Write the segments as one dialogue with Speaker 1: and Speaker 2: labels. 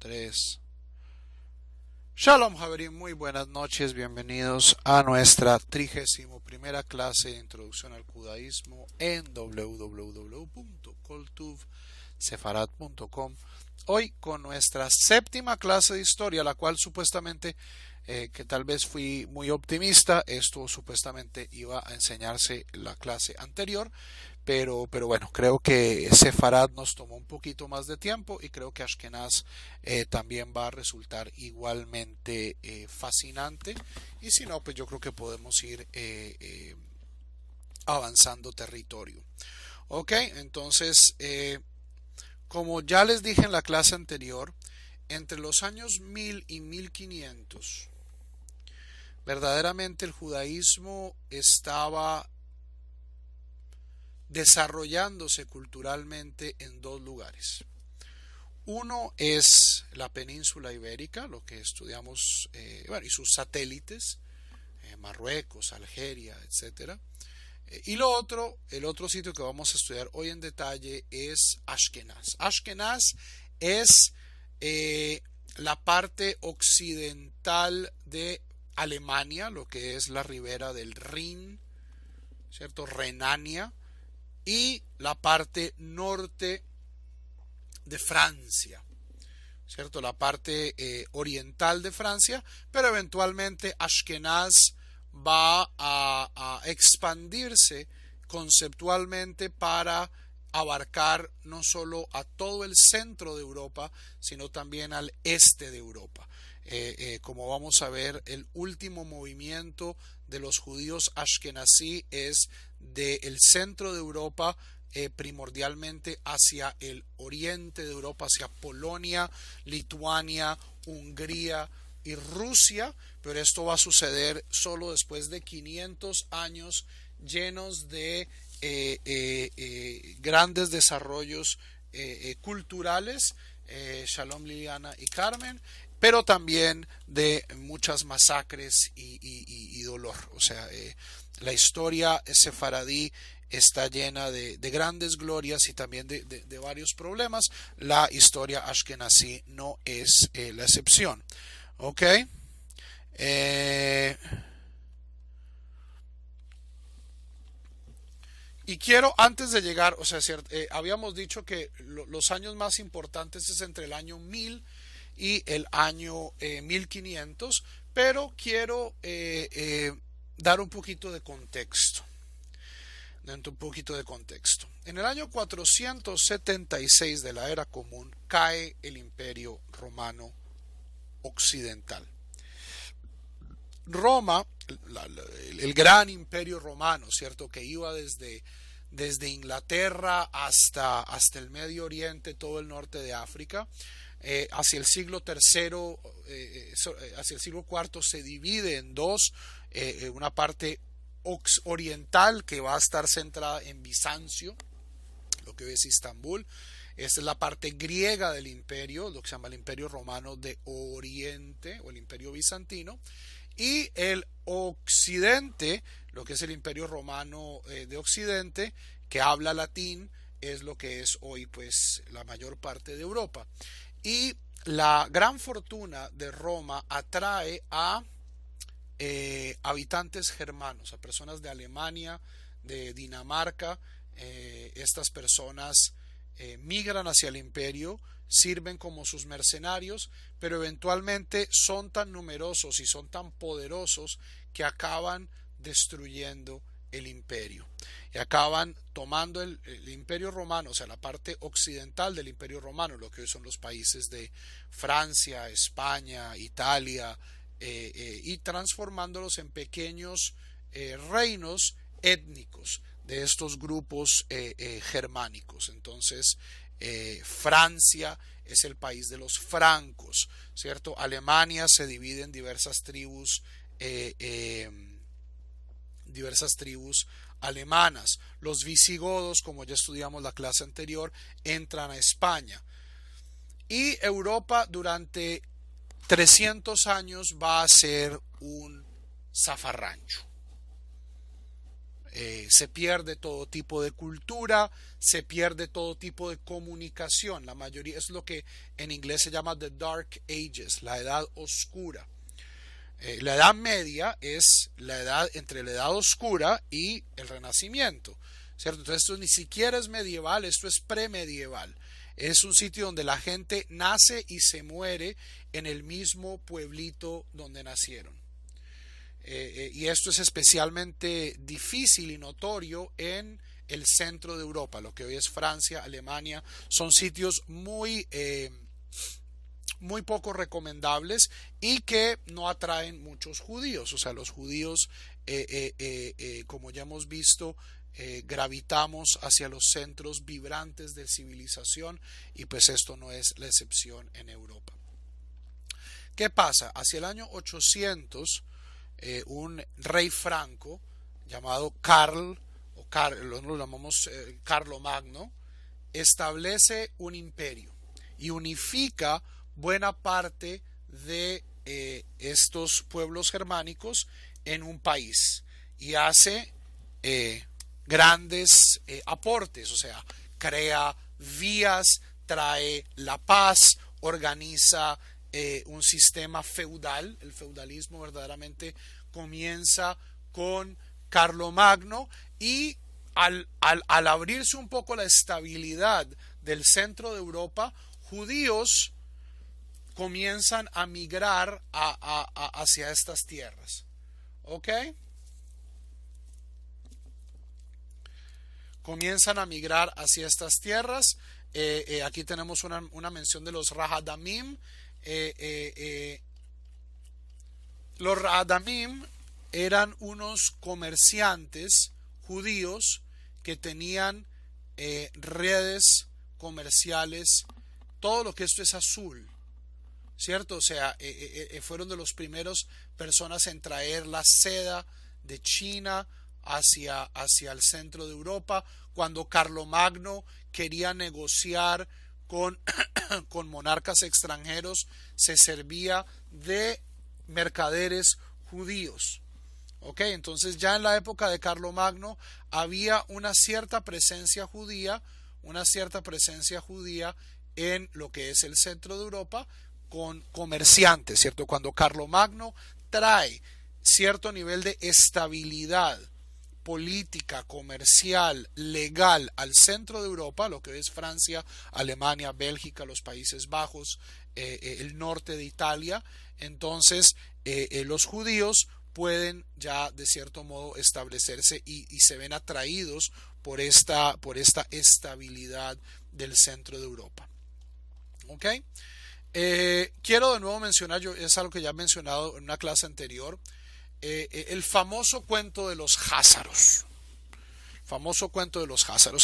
Speaker 1: 3. Shalom Javerim, muy buenas noches, bienvenidos a nuestra 31ª clase de introducción al judaísmo en www.koltuvsefarad.com. Hoy con nuestra 7ª clase de historia, la cual supuestamente, que tal vez fui muy optimista, esto supuestamente iba a enseñarse la clase anterior, pero bueno, creo que Sefarad nos tomó un poquito más de tiempo y creo que Ashkenaz también va a resultar igualmente fascinante, y si no, pues yo creo que podemos ir avanzando territorio. Ok, entonces, como ya les dije en la clase anterior, entre los años 1000 y 1500, verdaderamente el judaísmo estaba desarrollándose culturalmente en dos lugares. Uno es la península ibérica, lo que estudiamos, y sus satélites, Marruecos, Algeria, etc. Y el otro sitio que vamos a estudiar hoy en detalle es Ashkenaz. Ashkenaz es la parte occidental de Alemania, lo que es la ribera del Rin, ¿cierto? Renania, y la parte norte de Francia, ¿cierto? La parte oriental de Francia, pero eventualmente Ashkenaz va a expandirse conceptualmente para abarcar no solo a todo el centro de Europa, sino también al este de Europa. Como vamos a ver, el último movimiento de los judíos ashkenazí es del centro de Europa, primordialmente hacia el oriente de Europa, hacia Polonia, Lituania, Hungría y Rusia, pero esto va a suceder solo después de 500 años llenos de grandes desarrollos culturales, Shalom Liliana y Carmen, pero también de muchas masacres y dolor. O sea, la historia sefaradí está llena de grandes glorias y también de varios problemas. La historia ashkenazí no es la excepción. ¿Ok? Y quiero, antes de llegar, o sea, habíamos dicho que los años más importantes es entre el año 1000 y el año 1500, pero quiero dar un poquito de contexto. En el año 476 de la era común cae el Imperio Romano Occidental. Roma, el gran Imperio Romano, ¿cierto? Que iba desde Inglaterra hasta el Medio Oriente, todo el norte de África. Hacia el siglo III, hacia el siglo IV se divide en dos, una parte oriental que va a estar centrada en Bizancio, lo que hoy es Istambul. Esta es la parte griega del imperio, lo que se llama el Imperio Romano de Oriente o el Imperio Bizantino, y el occidente, lo que es el Imperio Romano de Occidente, que habla latín, es lo que es hoy pues la mayor parte de Europa. Y la gran fortuna de Roma atrae a habitantes germanos, a personas de Alemania, de Dinamarca. Estas personas migran hacia el imperio, sirven como sus mercenarios, pero eventualmente son tan numerosos y son tan poderosos que acaban destruyendo el imperio y acaban tomando el imperio romano, o sea, la parte occidental del imperio romano, lo que hoy son los países de Francia, España, Italia, y transformándolos en pequeños reinos étnicos de estos grupos germánicos. Entonces, Francia es el país de los francos, ¿cierto? Alemania se divide en diversas tribus alemanas. Los visigodos, como ya estudiamos la clase anterior, entran a España. Y Europa durante 300 años va a ser un zafarrancho. Se pierde todo tipo de cultura, se pierde todo tipo de comunicación. La mayoría es lo que en inglés se llama the Dark Ages, la edad oscura. La Edad Media es la edad entre la Edad Oscura y el Renacimiento, ¿cierto? Entonces esto ni siquiera es medieval, esto es premedieval. Es un sitio donde la gente nace y se muere en el mismo pueblito donde nacieron. Y esto es especialmente difícil y notorio en el centro de Europa, lo que hoy es Francia, Alemania. Son sitios muy poco recomendables y que no atraen muchos judíos. O sea, los judíos, como ya hemos visto, gravitamos hacia los centros vibrantes de civilización, y pues esto no es la excepción en Europa. ¿Qué pasa? Hacia el año 800, un rey franco llamado lo llamamos Carlomagno, establece un imperio y unifica buena parte de estos pueblos germánicos en un país, y hace grandes aportes, o sea, crea vías, trae la paz, organiza un sistema feudal. El feudalismo verdaderamente comienza con Carlomagno, y al abrirse un poco la estabilidad del centro de Europa, judíos comienzan a migrar hacia estas tierras. ¿Ok? Comienzan a migrar hacia estas tierras. Aquí tenemos una mención de los Rahadamim. Los Rahadamim eran unos comerciantes judíos que tenían redes comerciales. Todo lo que esto es azul, ¿cierto? O sea, fueron de los primeros personas en traer la seda de China hacia el centro de Europa. Cuando Carlomagno quería negociar con monarcas extranjeros, se servía de mercaderes judíos. ¿Ok? Entonces ya en la época de Carlomagno había una cierta presencia judía en lo que es el centro de Europa, con comerciantes, ¿cierto? Cuando Carlomagno trae cierto nivel de estabilidad política, comercial, legal al centro de Europa, lo que es Francia, Alemania, Bélgica, los Países Bajos, el norte de Italia, entonces los judíos pueden ya de cierto modo establecerse y se ven atraídos por esta estabilidad del centro de Europa. ¿Ok? Quiero de nuevo mencionar, es algo que ya he mencionado en una clase anterior, el famoso cuento de los házaros.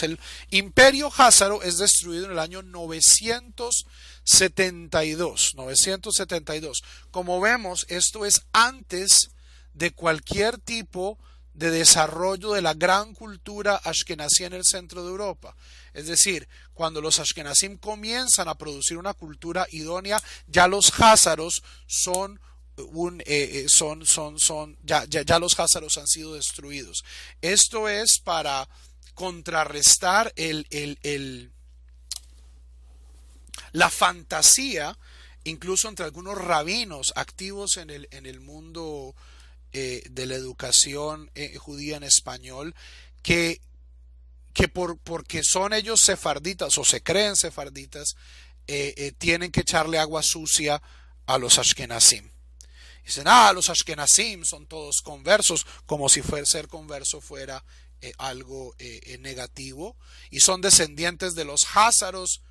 Speaker 1: El imperio házaro es destruido en el año 972. Como vemos, esto es antes de cualquier tipo de desarrollo de la gran cultura ashkenazí en el centro de Europa. Es decir, cuando los ashkenazim comienzan a producir una cultura idónea, ya los házaros ya los házaros han sido destruidos. Esto es para contrarrestar la fantasía, incluso entre algunos rabinos activos en el mundo de la educación judía en español, que porque son ellos sefarditas o se creen sefarditas, tienen que echarle agua sucia a los ashkenazim. Dicen, los ashkenazim son todos conversos, como si ser converso fuera algo negativo, y son descendientes de los házaros.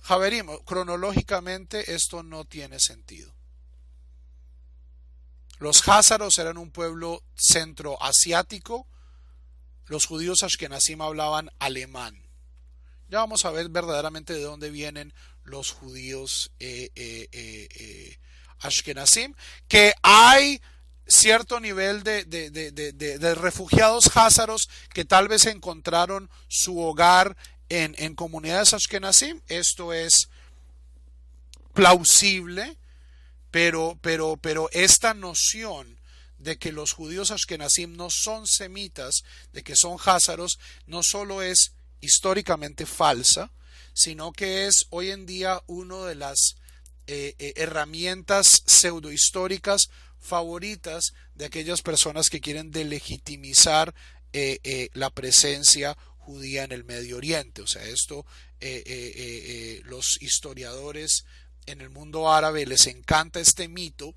Speaker 1: Javerim, cronológicamente esto no tiene sentido. Los házaros eran un pueblo centroasiático. Los judíos ashkenazim hablaban alemán. Ya vamos a ver verdaderamente de dónde vienen los judíos ashkenazim, que hay cierto nivel de refugiados házaros que tal vez encontraron su hogar en comunidades ashkenazim. Esto es plausible, pero esta noción de que los judíos ashkenazim no son semitas, de que son házaros, no solo es históricamente falsa, sino que es hoy en día una de las herramientas pseudohistóricas favoritas de aquellas personas que quieren delegitimizar la presencia judía en el Medio Oriente. O sea, esto los historiadores en el mundo árabe les encanta este mito,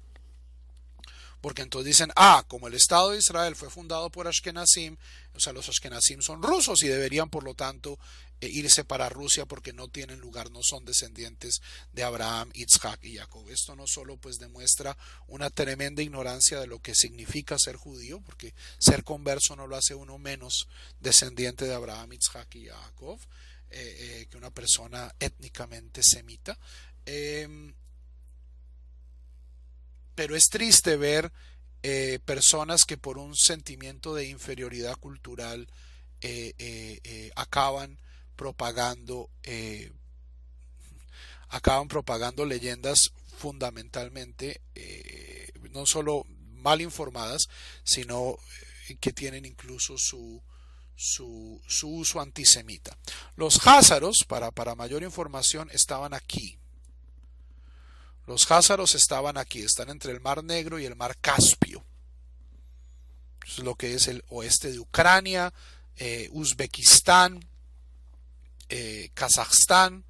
Speaker 1: porque entonces dicen, como el Estado de Israel fue fundado por Ashkenazim, o sea, los Ashkenazim son rusos y deberían por lo tanto irse para Rusia porque no tienen lugar, no son descendientes de Abraham, Isaac y Jacob. Esto no solo pues demuestra una tremenda ignorancia de lo que significa ser judío, porque ser converso no lo hace uno menos descendiente de Abraham, Isaac y Jacob que una persona étnicamente semita. Pero es triste ver personas que por un sentimiento de inferioridad cultural acaban propagando leyendas fundamentalmente no solo mal informadas, sino que tienen incluso su uso antisemita. Los házaros, para mayor información, estaban aquí. Los házaros estaban aquí, están entre el Mar Negro y el Mar Caspio. Eso es lo que es el oeste de Ucrania, Uzbekistán, Kazajstán.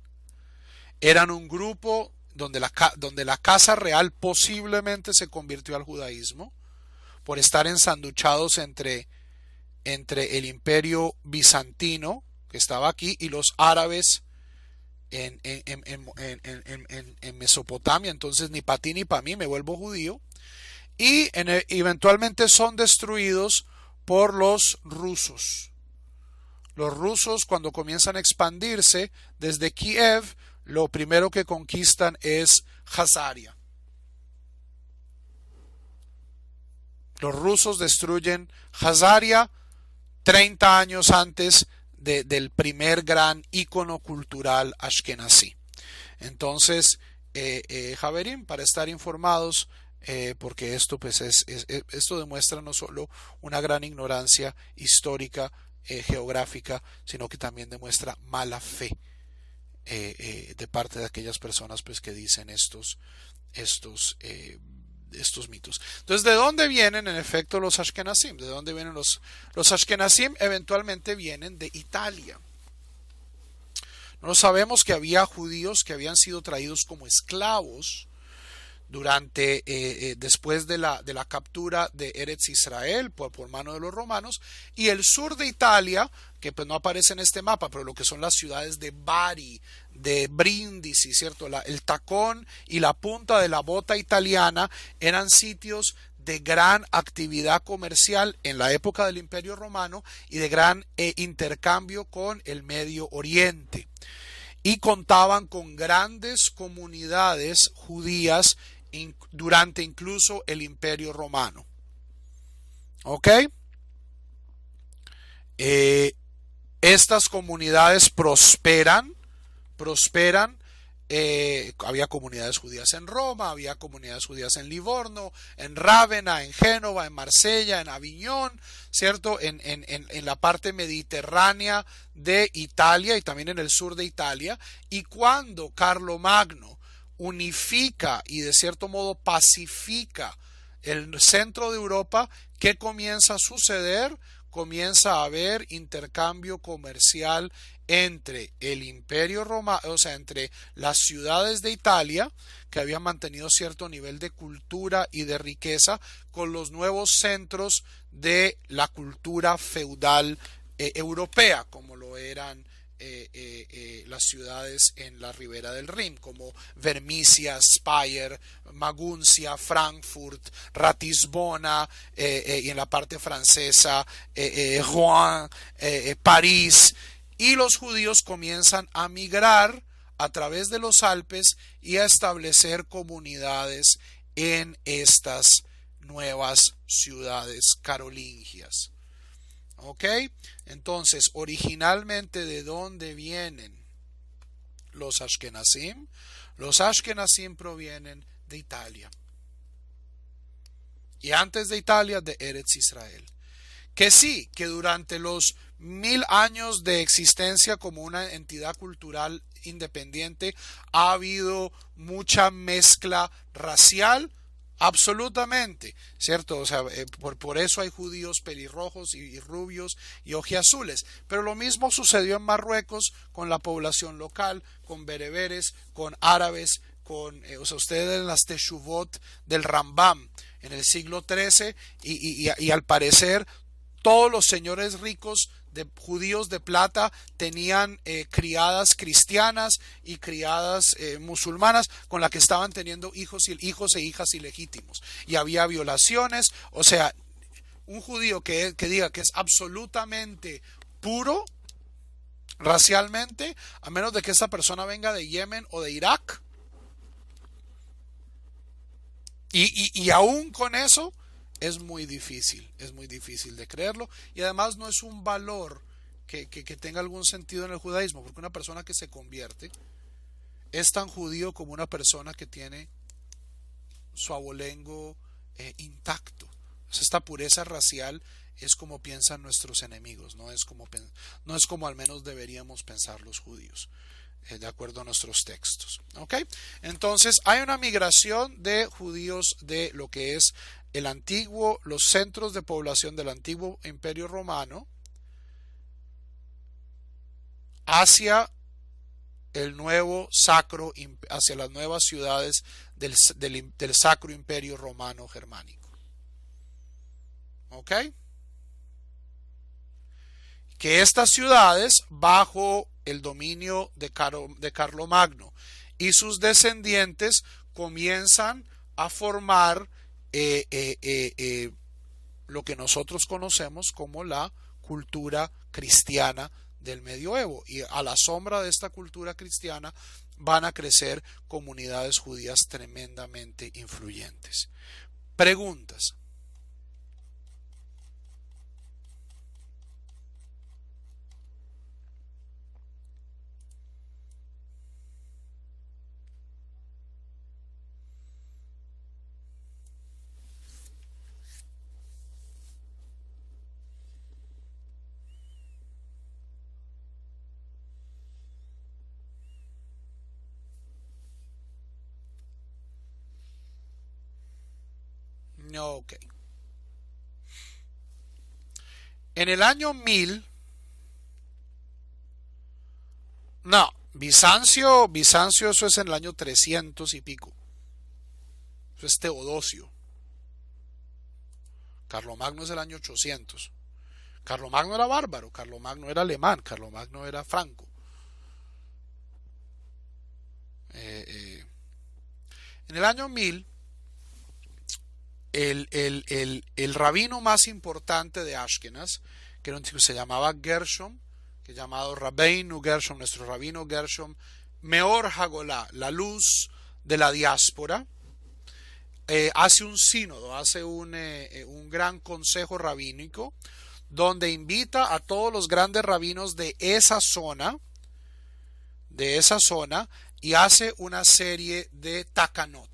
Speaker 1: Eran un grupo donde la casa real posiblemente se convirtió al judaísmo por estar ensanduchados entre el imperio bizantino que estaba aquí y los árabes en Mesopotamia. Entonces ni para ti ni para mí, me vuelvo judío. Y eventualmente son destruidos por los rusos. Los rusos, cuando comienzan a expandirse desde Kiev, lo primero que conquistan es Jazaria. Los rusos destruyen Jazaria 30 años antes del primer gran ícono cultural ashkenazí. Entonces, Javerim, para estar informados, porque esto pues esto demuestra no solo una gran ignorancia histórica, geográfica, sino que también demuestra mala fe de parte de aquellas personas pues que dicen estos mitos. Entonces, ¿de dónde vienen en efecto los Ashkenazim? ¿De dónde vienen los Ashkenazim? Eventualmente vienen de Italia. No sabemos que había judíos que habían sido traídos como esclavos durante después de la captura de Eretz Israel por mano de los romanos, y el sur de Italia, que pues no aparece en este mapa, pero lo que son las ciudades de Bari, de Brindisi, ¿cierto? El tacón y la punta de la bota italiana eran sitios de gran actividad comercial en la época del Imperio Romano y de gran intercambio con el Medio Oriente, y contaban con grandes comunidades judías durante incluso el Imperio Romano. ¿Ok? Estas comunidades prosperan. Había comunidades judías en Roma, había comunidades judías en Livorno, en Rávena, en Génova, en Marsella, en Aviñón, ¿cierto? En la parte mediterránea de Italia y también en el sur de Italia. Y cuando Carlomagno unifica y de cierto modo pacifica el centro de Europa, ¿qué comienza a suceder? Comienza a haber intercambio comercial entre el Imperio Romano, o sea, entre las ciudades de Italia, que habían mantenido cierto nivel de cultura y de riqueza, con los nuevos centros de la cultura feudal europea, como lo eran las ciudades en la ribera del Rin, como Vermisia, Speyer, Maguncia, Frankfurt, Ratisbona, y en la parte francesa Rouen, París. Y los judíos comienzan a migrar a través de los Alpes y a establecer comunidades en estas nuevas ciudades carolingias. ¿Ok? Entonces, originalmente, ¿de dónde vienen los Ashkenazim? Los Ashkenazim provienen de Italia. y antes de Italia de Eretz Israel. Que sí, que durante los 1000 años de existencia como una entidad cultural independiente ha habido mucha mezcla racial, absolutamente, ¿cierto? O sea, por eso hay judíos pelirrojos y rubios y ojiazules. Pero lo mismo sucedió en Marruecos con la población local, con bereberes, con árabes, con, o sea, ustedes en las Teshuvot del Rambam en el siglo XIII y al parecer todos los señores ricos de judíos de plata tenían criadas cristianas y criadas musulmanas con las que estaban teniendo hijos e hijas ilegítimos y había violaciones. O sea, un judío que diga que es absolutamente puro racialmente, a menos de que esa persona venga de Yemen o de Irak, y aún con eso es muy difícil de creerlo, y además no es un valor que tenga algún sentido en el judaísmo, porque una persona que se convierte es tan judío como una persona que tiene su abolengo intacto. Entonces, esta pureza racial es como piensan nuestros enemigos, no es como al menos deberíamos pensar los judíos, de acuerdo a nuestros textos. ¿Ok? Entonces hay una migración de judíos de lo que es los centros de población del antiguo Imperio Romano hacia el nuevo sacro, hacia las nuevas ciudades del Sacro Imperio Romano Germánico. ¿Ok? Que estas ciudades, bajo el dominio de Carlomagno y sus descendientes, comienzan a formar lo que nosotros conocemos como la cultura cristiana del medioevo, y a la sombra de esta cultura cristiana van a crecer comunidades judías tremendamente influyentes. Preguntas. Ok. En el año 1000, no, Bizancio eso es en el año 300 y pico. Eso es Teodosio. Carlomagno es el año 800. Carlomagno era bárbaro, Carlomagno era alemán, Carlomagno era franco. En el año 1000, el rabino más importante de Ashkenaz, que era un tipo que se llamaba Gershom, que llamado Rabbeinu Gershom, nuestro rabino Gershom, Meor Hagolá, la luz de la diáspora, hace un sínodo, hace un gran consejo rabínico, donde invita a todos los grandes rabinos de esa zona, y hace una serie de takanot.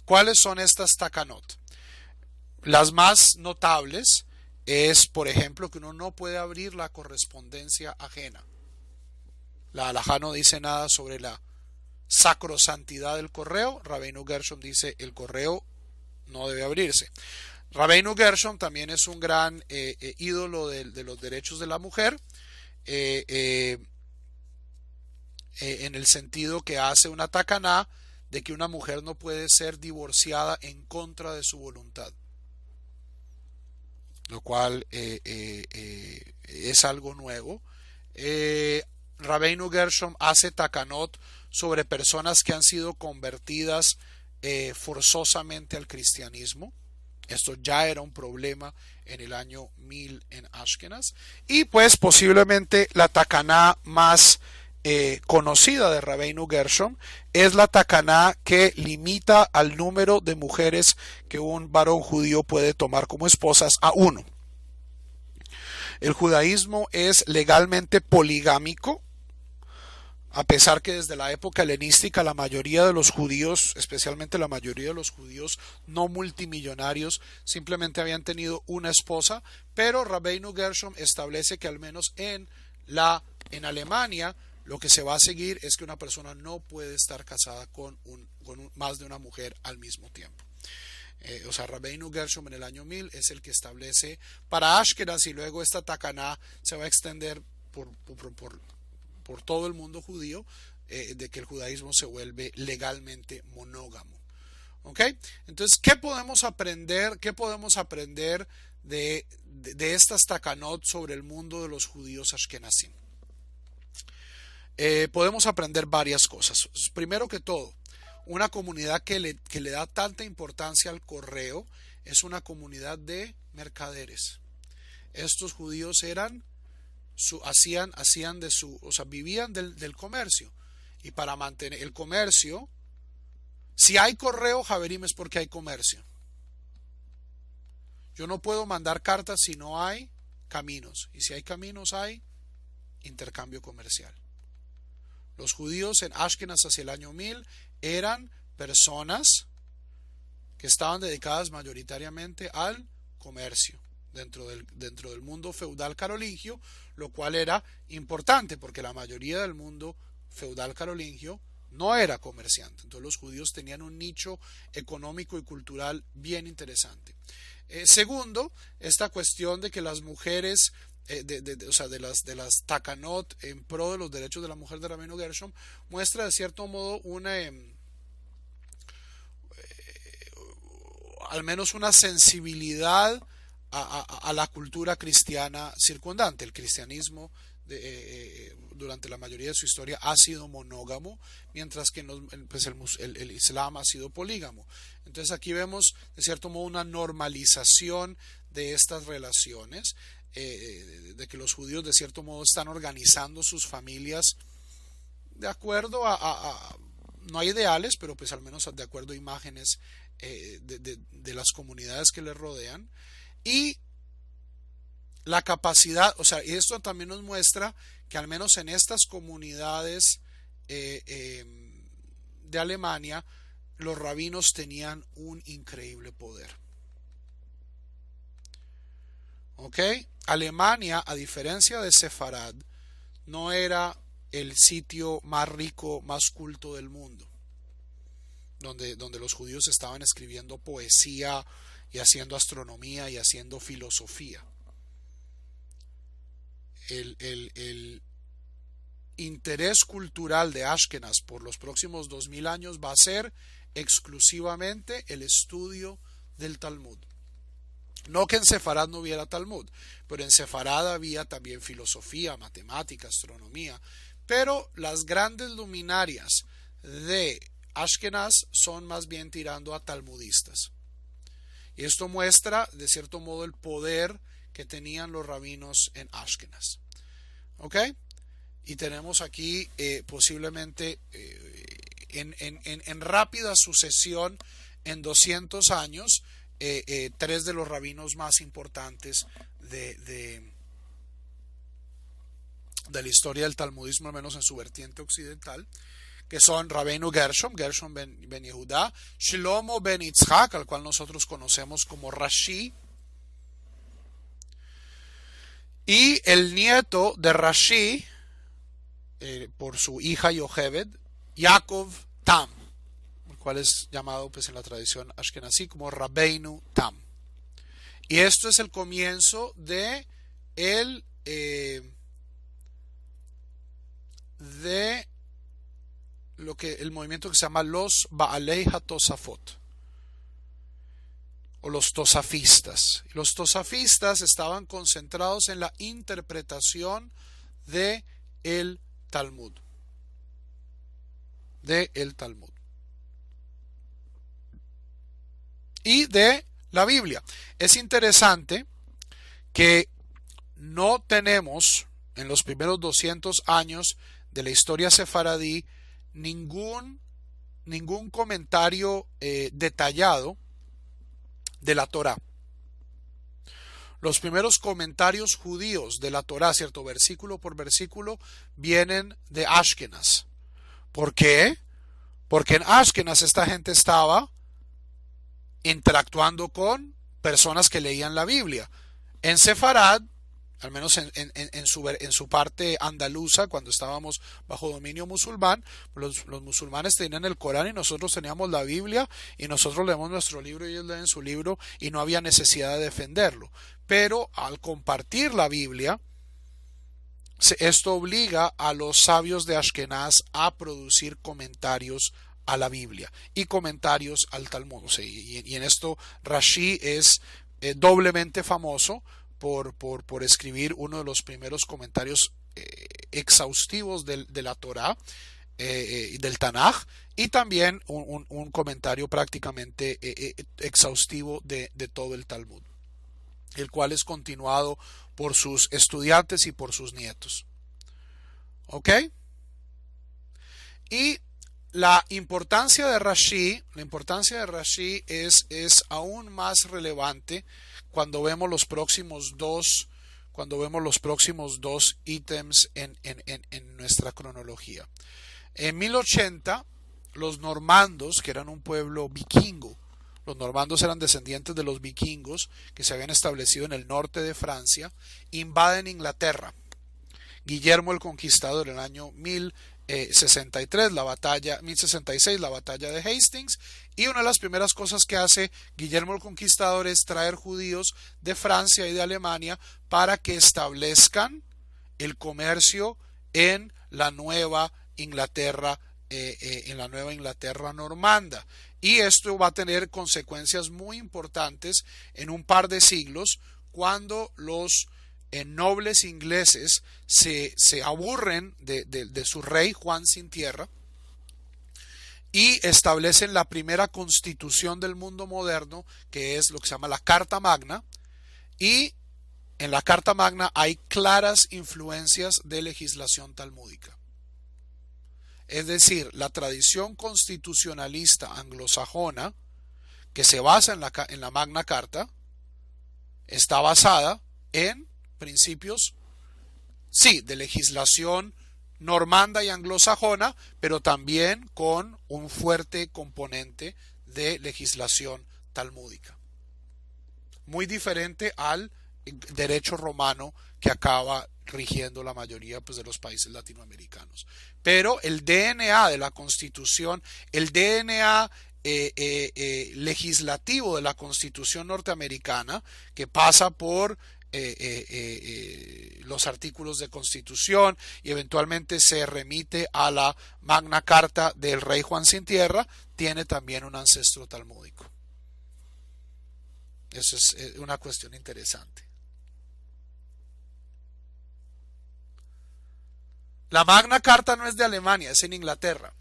Speaker 1: ¿Cuáles son estas takanot? Las más notables es, por ejemplo, que uno no puede abrir la correspondencia ajena. La halajá no dice nada sobre la sacrosantidad del correo. Rabbeinu Gershom dice el correo no debe abrirse. Rabbeinu Gershom también es un gran ídolo de los derechos de la mujer, en el sentido que hace una takaná de que una mujer no puede ser divorciada en contra de su voluntad, lo cual es algo nuevo. Rabbeinu Gershom hace takanot sobre personas que han sido convertidas forzosamente al cristianismo. Esto ya era un problema en el año 1000 en Ashkenaz. Y pues posiblemente la takaná más conocida de Rabbeinu Gershom es la takaná que limita al número de mujeres que un varón judío puede tomar como esposas a uno. El judaísmo es legalmente poligámico, a pesar que desde la época helenística la mayoría de los judíos, especialmente la mayoría de los judíos no multimillonarios, simplemente habían tenido una esposa, pero Rabbeinu Gershom establece que al menos en Alemania lo que se va a seguir es que una persona no puede estar casada con más de una mujer al mismo tiempo. O sea, Rabbeinu Gershom en el año 1000 es el que establece para Ashkenaz, y luego esta Takaná se va a extender por todo el mundo judío, de que el judaísmo se vuelve legalmente monógamo. ¿Ok? Entonces, ¿qué podemos aprender? ¿Qué podemos aprender de estas takanot sobre el mundo de los judíos ashkenazim? Podemos aprender varias cosas. Primero que todo, una comunidad que le da tanta importancia al correo es una comunidad de mercaderes. Estos judíos vivían del comercio, y para mantener el comercio, si hay correo, Javerim, es porque hay comercio. Yo no puedo mandar cartas si no hay caminos, y si hay caminos hay intercambio comercial. Los judíos en Ashkenaz hacia el año 1000 eran personas que estaban dedicadas mayoritariamente al comercio dentro del mundo feudal carolingio, lo cual era importante porque la mayoría del mundo feudal carolingio no era comerciante. Entonces los judíos tenían un nicho económico y cultural bien interesante. Segundo, esta cuestión de que las mujeres de las takanot en pro de los derechos de la mujer de Rabbeinu Gershom muestra de cierto modo al menos una sensibilidad a la cultura cristiana circundante. El cristianismo durante la mayoría de su historia ha sido monógamo, mientras que el Islam ha sido polígamo. Entonces aquí vemos de cierto modo una normalización de estas relaciones, de que los judíos de cierto modo están organizando sus familias de acuerdo no hay ideales, pero pues al menos de acuerdo a imágenes de las comunidades que les rodean. Y la capacidad, y esto también nos muestra que al menos en estas comunidades de Alemania, los rabinos tenían un increíble poder. ¿Ok? Alemania, a diferencia de Sefarad, no era el sitio más rico, más culto del mundo, donde los judíos estaban escribiendo poesía y haciendo astronomía y haciendo filosofía. El interés cultural de Ashkenaz por los próximos 2000 años va a ser exclusivamente el estudio del Talmud. No que en Sefarad no hubiera Talmud, pero en Sefarad había también filosofía, matemática, astronomía. Pero las grandes luminarias de Ashkenaz son más bien tirando a talmudistas. Y esto muestra, de cierto modo, el poder que tenían los rabinos en Ashkenaz. ¿Ok? Y tenemos aquí posiblemente en rápida sucesión, en 200 años, tres de los rabinos más importantes de la historia del talmudismo, al menos en su vertiente occidental, que son Rabbeinu Gershom ben Yehudá, Shlomo ben Yitzhak, al cual nosotros conocemos como Rashi, y el nieto de Rashi, por su hija Yocheved, Yaakov Tam, el cual es llamado pues en la tradición ashkenazí como Rabbeinu Tam. Y esto es el comienzo de el movimiento que se llama los Baalei HaTosafot, o los tosafistas. Los tosafistas estaban concentrados en la interpretación de el Talmud. Y de la Biblia. Es interesante que no tenemos en los primeros 200 años de la historia sefaradí ningún comentario detallado de la Torá. Los primeros comentarios judíos de la Torá, cierto, versículo por versículo, vienen de Ashkenaz. ¿Por qué? Porque en Ashkenaz esta gente estaba interactuando con personas que leían la Biblia. En Sefarad, al menos en su parte andaluza, cuando estábamos bajo dominio musulmán, los musulmanes tenían el Corán y nosotros teníamos la Biblia, y nosotros leemos nuestro libro y ellos leen su libro, y no había necesidad de defenderlo. Pero al compartir la Biblia, esto obliga a los sabios de Ashkenaz a producir comentarios a la Biblia y comentarios al Talmud. O sea, y en esto Rashi es doblemente famoso por escribir uno de los primeros comentarios exhaustivos de la Torá y del Tanaj, y también un comentario prácticamente exhaustivo de todo el Talmud, el cual es continuado por sus estudiantes y por sus nietos. ¿Ok? Y la importancia de Rashi es aún más relevante cuando vemos los próximos dos ítems en nuestra cronología. En 1080, los normandos, que eran un pueblo vikingo, los normandos eran descendientes de los vikingos que se habían establecido en el norte de Francia, invaden Inglaterra. Guillermo el Conquistador en el año 1066, la batalla de Hastings, y una de las primeras cosas que hace Guillermo el Conquistador es traer judíos de Francia y de Alemania para que establezcan el comercio en la Nueva Inglaterra, normanda. Y esto va a tener consecuencias muy importantes en un par de siglos, cuando los nobles ingleses se aburren de su rey Juan sin tierra y establecen la primera constitución del mundo moderno, que es lo que se llama la Carta Magna. Y en la Carta Magna hay claras influencias de legislación talmúdica. Es decir, la tradición constitucionalista anglosajona, que se basa en la Magna Carta, está basada en principios, sí, de legislación normanda y anglosajona, pero también con un fuerte componente de legislación talmúdica. Muy diferente al derecho romano que acaba rigiendo la mayoría de los países latinoamericanos. Pero el DNA de la Constitución, el DNA legislativo de la Constitución norteamericana, que pasa por los artículos de Constitución y eventualmente se remite a la Magna Carta del rey Juan sin tierra, tiene también un ancestro talmúdico. Eso es una cuestión interesante. La Magna Carta no es de Alemania, es en Inglaterra.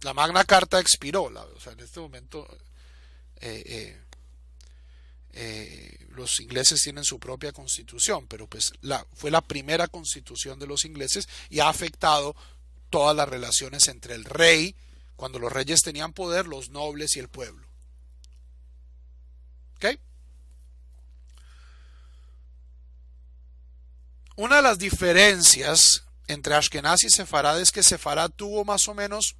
Speaker 1: La Magna Carta expiró, o sea, en este momento los ingleses tienen su propia constitución, pero pues fue la primera constitución de los ingleses y ha afectado todas las relaciones entre el rey, cuando los reyes tenían poder, los nobles y el pueblo. ¿Ok? Una de las diferencias entre Ashkenaz y Sefarad es que Sefarad tuvo más o menos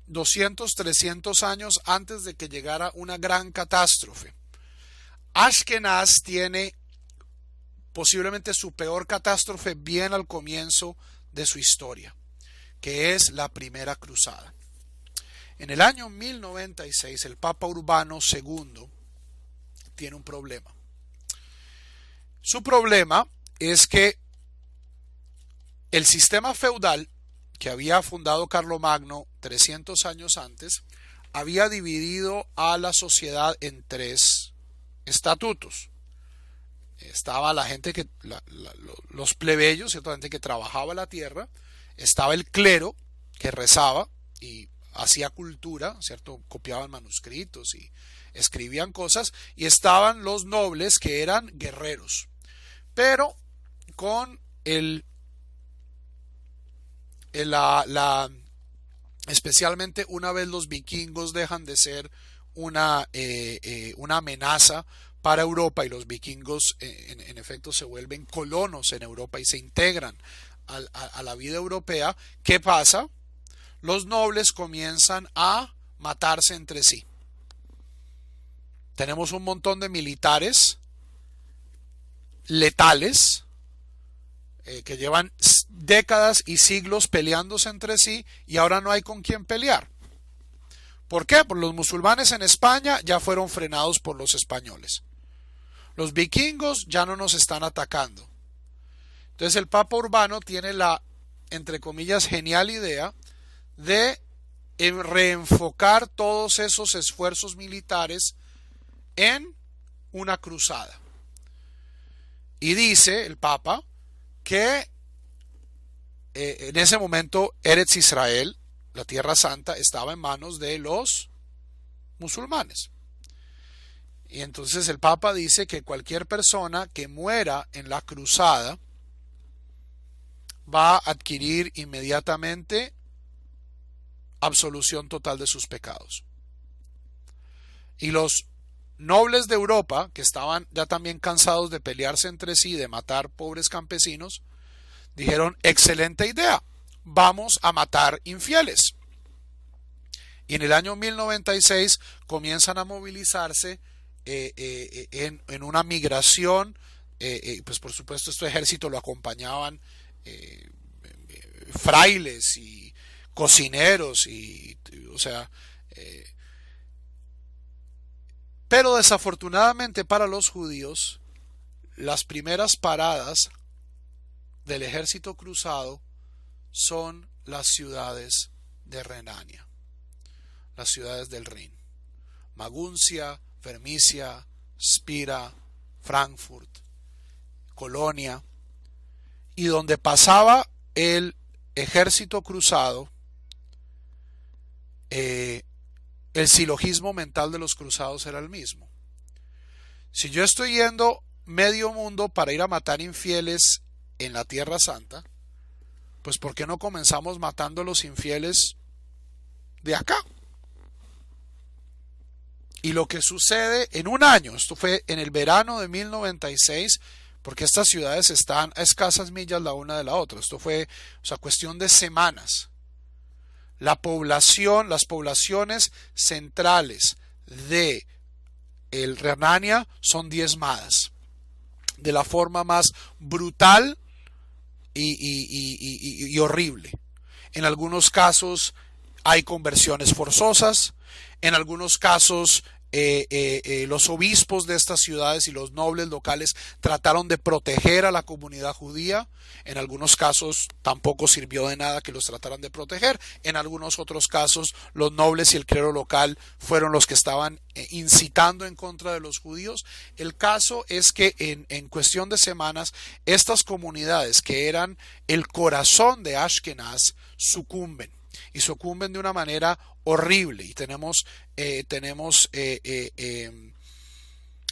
Speaker 1: 200, 300 años antes de que llegara una gran catástrofe. Ashkenaz tiene posiblemente su peor catástrofe bien al comienzo de su historia, que es la Primera Cruzada. En el año 1096, el Papa Urbano II tiene un problema. Su problema es que el sistema feudal que había fundado Carlomagno 300 años antes había dividido a la sociedad en tres estatutos. Estaba la gente los plebeyos, ¿cierto? La gente que trabajaba la tierra. Estaba el clero, que rezaba y hacía cultura, ¿cierto? Copiaban manuscritos y escribían cosas. Y estaban los nobles, que eran guerreros. Pero con especialmente una vez los vikingos dejan de ser una amenaza para Europa y los vikingos en efecto se vuelven colonos en Europa y se integran a la vida europea, ¿qué pasa? los nobles comienzan a matarse entre sí. Tenemos un montón de militares letales que llevan décadas y siglos peleándose entre sí y ahora no hay con quién pelear. ¿Por qué? Porque los musulmanes en España ya fueron frenados por los españoles. Los vikingos ya no nos están atacando. Entonces el Papa Urbano tiene la, entre comillas, genial idea de reenfocar todos esos esfuerzos militares en una cruzada. Y dice el Papa que en ese momento Eretz Israel, la Tierra Santa, estaba en manos de los musulmanes. Y entonces el Papa dice que cualquier persona que muera en la cruzada va a adquirir inmediatamente absolución total de sus pecados. Y los nobles de Europa, que estaban ya también cansados de pelearse entre sí, de matar pobres campesinos, dijeron: excelente idea, vamos a matar infieles. Y en el año 1096 comienzan a movilizarse en una migración, pues por supuesto este ejército lo acompañaban frailes y cocineros pero desafortunadamente para los judíos las primeras paradas del ejército cruzado son las ciudades de Renania, las ciudades del Rin: Maguncia, Vermicia, Spira, Frankfurt, Colonia. Y donde pasaba el ejército cruzado, el silogismo mental de los cruzados era el mismo. Si yo estoy yendo medio mundo para ir a matar infieles en la Tierra Santa, pues ¿por qué no comenzamos matando a los infieles de acá? Y lo que sucede en un año, esto fue en el verano de 1096, porque estas ciudades están a escasas millas la una de la otra, esto fue, cuestión de semanas. La población, las poblaciones centrales de el Renania son diezmadas de la forma más brutal y horrible. En algunos casos hay conversiones forzosas, en algunos casos los obispos de estas ciudades y los nobles locales trataron de proteger a la comunidad judía. En algunos casos tampoco sirvió de nada que los trataran de proteger. En algunos otros casos los nobles y el clero local fueron los que estaban incitando en contra de los judíos. El caso es que en cuestión de semanas estas comunidades que eran el corazón de Ashkenaz sucumben. Y sucumben de una manera horrible. Y tenemos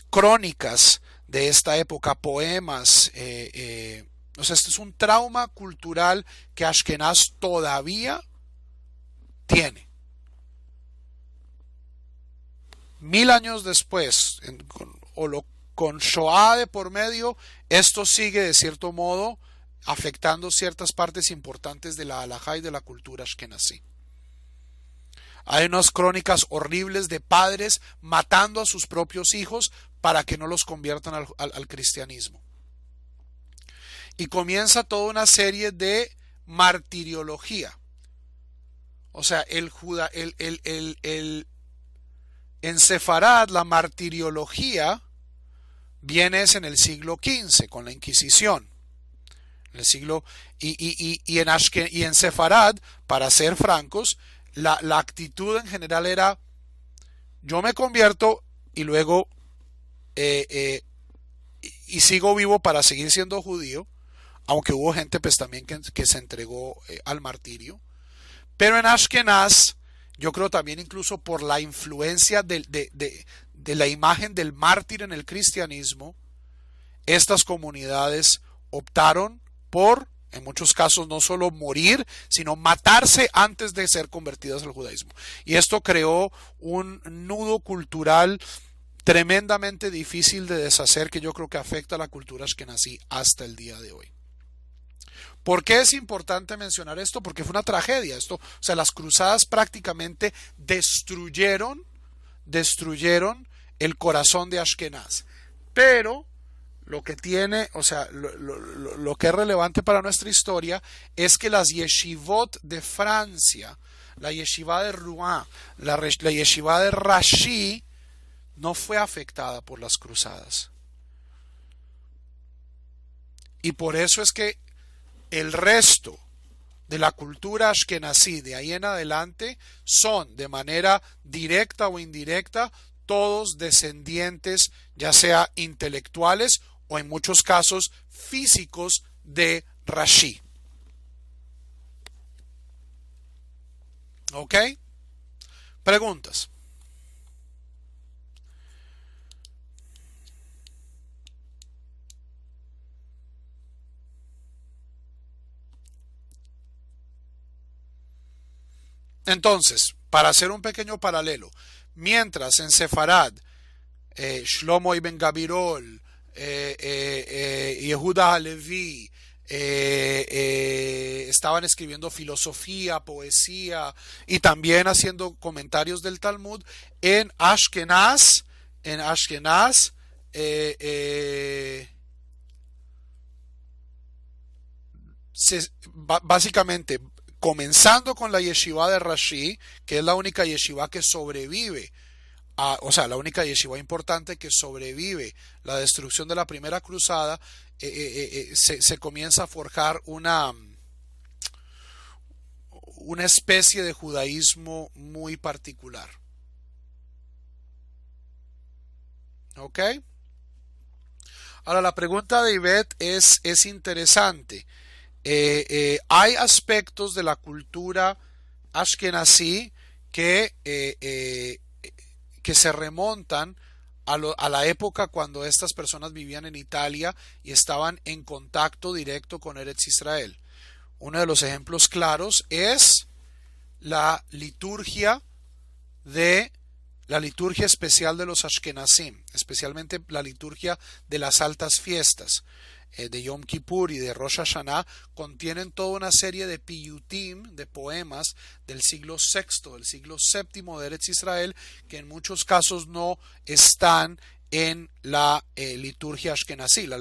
Speaker 1: crónicas de esta época, poemas. Este es un trauma cultural que Ashkenaz todavía tiene. 1000 años después, con Shoah de por medio, esto sigue de cierto modo afectando ciertas partes importantes de la halajá y de la cultura ashkenazí. Hay unas crónicas horribles de padres matando a sus propios hijos para que no los conviertan al cristianismo. Y comienza toda una serie de martiriología. O sea, en Sefarad la martiriología viene en el siglo XV con la Inquisición. En el siglo y en Sefarad, para ser francos, la actitud en general era: yo me convierto y luego y sigo vivo para seguir siendo judío, aunque hubo gente pues también que se entregó al martirio. Pero en Ashkenaz, yo creo también incluso por la influencia de la imagen del mártir en el cristianismo, estas comunidades optaron por, en muchos casos, no solo morir, sino matarse antes de ser convertidas al judaísmo. Y esto creó un nudo cultural tremendamente difícil de deshacer, que yo creo que afecta a la cultura ashkenazí hasta el día de hoy. ¿Por qué es importante mencionar esto? Porque fue una tragedia. Esto, o sea, las cruzadas prácticamente destruyeron el corazón de Ashkenaz. Pero lo que tiene, o sea, lo que es relevante para nuestra historia es que las yeshivot de Francia, la yeshiva de Rouen, la yeshiva de Rashi, no fue afectada por las cruzadas. Y por eso es que el resto de la cultura ashkenazí de ahí en adelante son de manera directa o indirecta todos descendientes, ya sea intelectuales o en muchos casos físicos de Rashi. ¿Ok? Preguntas. Entonces, para hacer un pequeño paralelo, mientras en Sefarad, Shlomo ibn Gabirol, Yehuda Halevi, estaban escribiendo filosofía, poesía y también haciendo comentarios del Talmud, en Ashkenaz, básicamente comenzando con la yeshiva de Rashi, que es la única yeshiva que sobrevive, o sea, la única yeshiva importante que sobrevive la destrucción de la primera cruzada, se comienza a forjar una especie de judaísmo muy particular. ¿Ok? Ahora la pregunta de Ivette es interesante. Hay aspectos de la cultura ashkenazí que se remontan a la época cuando estas personas vivían en Italia y estaban en contacto directo con Eretz Israel. Uno de los ejemplos claros es la liturgia especial de los Ashkenazim, especialmente la liturgia de las altas fiestas de Yom Kippur y de Rosh Hashanah, contienen toda una serie de piyutim, de poemas del siglo VI, del siglo VII de Eretz Israel, que en muchos casos no están en la liturgia ashkenazí, en la